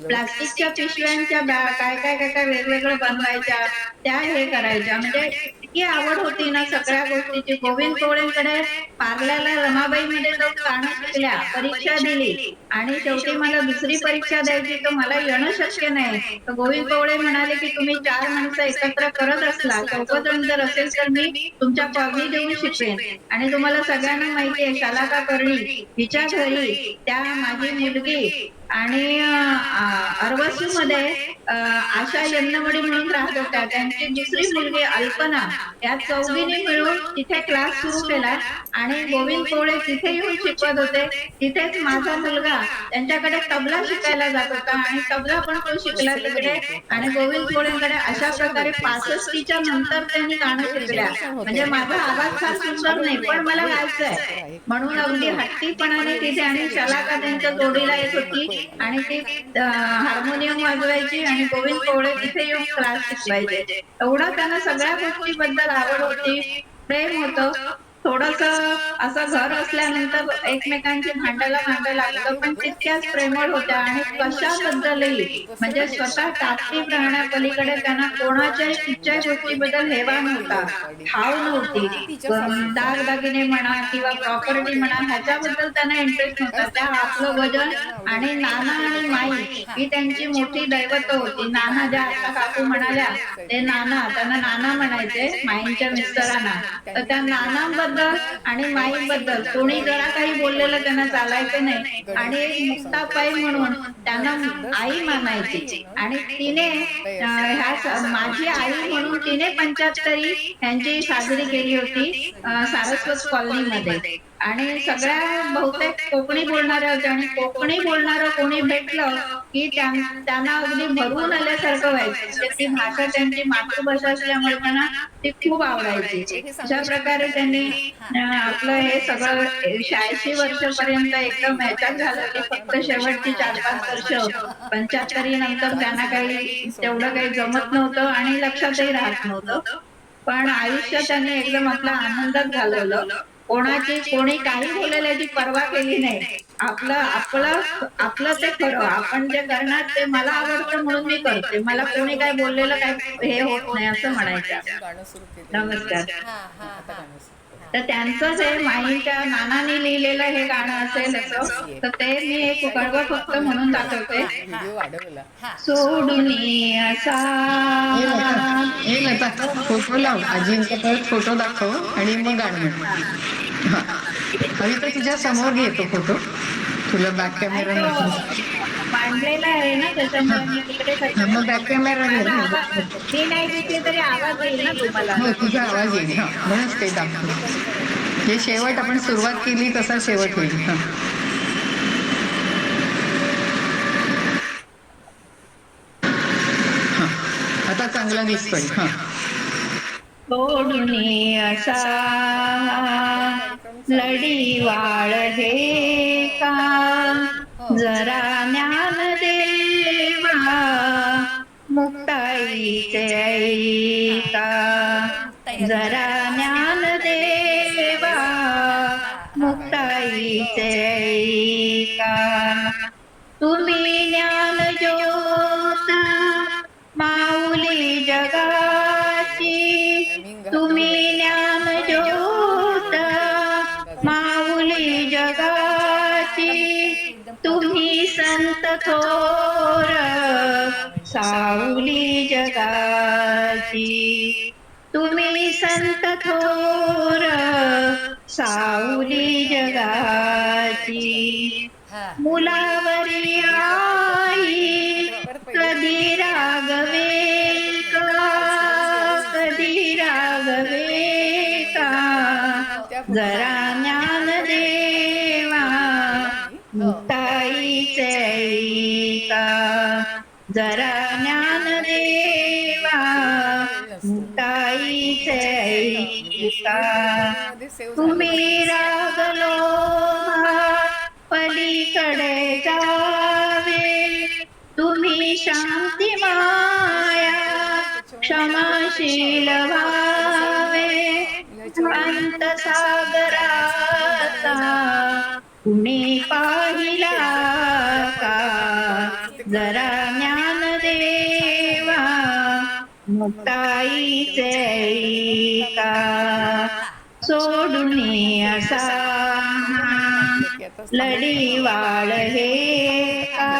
प्लास्टिकच्या पिशव्यांच्या काय वेगवेगळं बनवायच्या, त्या हे करायच्या. म्हणजे इतकी आवड होती ना सगळ्या गोष्टीची. गोविंद कोवळेंकडे पार्ल्याला रमाबाई मध्ये जाऊन गाणं शिकल्या, परीक्षा दिली. आणि शेवटी मला दुसरी परीक्षा द्यायची तर मला येणं शक्य नाही. तर गोविंद कोवळे म्हणाले की तुम्ही 4 माणसं एकत्र करत असला, 4 जण जर असेल तर मी तुमच्या पदवी देऊन शिकवेन. आणि तुम्हाला सगळ्यांना माहिती आहे शालाका कर्णी हिच्या घरी त्या माझी मुलगी आणि अर्वसू मध्ये आशा यन्नवडी म्हणून राहत होत्या. त्यांची दुसरी मुलगी अल्पना, या चौघींनी मिळून तिथे क्लास सुरू केला. आणि गोविंद कोवळे तिथे येऊन शिकवत होते. तिथेच माझा मुलगा त्यांच्याकडे तबला शिकायला जात होता आणि तबला पण तो शिकला तिकडे. आणि गोविंद कोवळेंकडे अशा प्रकारे 65च्या नंतर त्यांनी गाणं शिकल्या. म्हणजे माझा आवाज फार सुंदर नाही पण मला गायचंय म्हणून अगदी हट्टीपणाने तिथे. आणि शलाका त्यांच्या जोडीला येत होती आणि ती हार्मोनियम वाजवायची आणि गोविंद कोवळे तिथे येऊन क्लास शिकवायचे. एवढं त्यांना सगळ्या गोष्टीबद्दल आवड होती, प्रेम होतं. थोडस असं घर असल्यानंतर एकमेकांची भांडायला लागतं, पण तितक्याच प्रेमळ होत्या. आणि कशाबद्दलही म्हणजे स्वतः टापटीप राहण्यापलीकडे त्यांना कोणाच्याही कुठच्याही गोष्टीबद्दल हेवा नव्हता, ठाव नव्हती. दागदागिने म्हणा किंवा प्रॉपर्टी म्हणा ह्याच्याबद्दल त्यांना इंटरेस्ट नव्हता. त्या आपलं वजन. आणि नाना आणि माई ही त्यांची मोठी दैवत होती. नाना ज्या आता काकू म्हणाल्या ते नाना, त्यांना नाना म्हणायचे माईंच्या मिस्टरांना. तर त्या नानांबद्दल आणि माई माईबद्दल कोणी जरा काही बोललेलं त्यांना चालायचं नाही. आणि एक मुक्ताबाई म्हणून त्यांना आई मानायची. आणि तिने माझी आई म्हणून तिने 75 यांची साजरी केली होती सारस्वत कॉलनीमध्ये. आणि सगळ्या बहुतेक कोकणी बोलणाऱ्या होत्या. आणि कोकणी बोलणारं कोणी भेटलं की त्यांना अगदी भरून आल्यासारखं व्हायचं. म्हणजे ती भाषा त्यांची मातृभाषा असल्यामुळे त्यांना ती खूप आवडायची. अशा प्रकारे त्यांनी आपलं हे सगळं 86 वर्षापर्यंत एकदम ह्याच्यात झालं की फक्त शेवटची 4-5 वर्ष 75 नंतर त्यांना काही तेवढं काही जमत नव्हतं आणि लक्षातही राहत नव्हतं. पण आयुष्य त्यांनी एकदम आपलं आनंदात घालवलं. कोणी काही बोलायची पर्वा केली नाही. आपलं आपलं आपलं ते खरं. आपण जे करणार ते मला आवडतं म्हणून मी करते. मला कोणी काय बोललेलं काय हे होत नाही असं म्हणायचं. नमस्कार. तर त्यांचंच हे माईच्या नानाने लिहिलेलं हे गाणं असेल असं. तर ते मी एक कळवं फक्त म्हणून दाखवते. सोडून असा फोटो लाव, आजींचा परत फोटो दाखव आणि मग गाणं म्हण. हवी तर तुझ्या समोर घेतो फोटो, तुला बॅक कॅमेरा मांडलेला आहे ना त्याच्यामुळे मी तिकडे मग बॅक कॅमेरा घे. मी नाही दिसली तरी आवाज येईल ना तुम्हाला. हो, तुझा आवाज येईल. म्हणूनच ते दाखव. जे शेवट आपण सुरुवात केली तसा शेवट होईल. आता चांगला दिसतोय. सोडून असा लढीवाळ हे का जरा ज्ञान देवा मुक्ताईचे ऐका. जरा ज्ञान देवा मुक्ताईचे ऐका. तुम्ही ज्ञान ज्योत माऊली जगाची. तुम्ही ज्ञान ज्योत माऊली जगाची. तुम्ही संत थोर सावली जगाची. तुम्ही संत थोर सावली जगाची. मुलावरी आई कधी रागवे का. कधी रागवे का. जरा ज्ञान देवा मुक्ताईचे ऐका. जरा ज्ञान देवा मुक्ताईचे ऐका. तुम्ही रागलो पलीकडे जावे. तुम्ही शांती माया क्षमाशील व्हावे. अंत सागराचा कुणी पाहिला का. जरा ज्ञान देवा मुक्ताईचे ऐका. सोडून असा लढीवाळ हे का.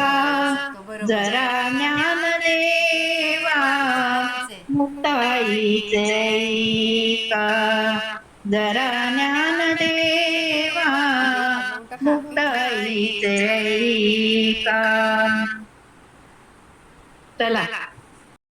जरा ज्ञान देवा मुक्ताईचे ऐका. जरा ज्ञान देवा मुक्ताईचे ऐका. चला.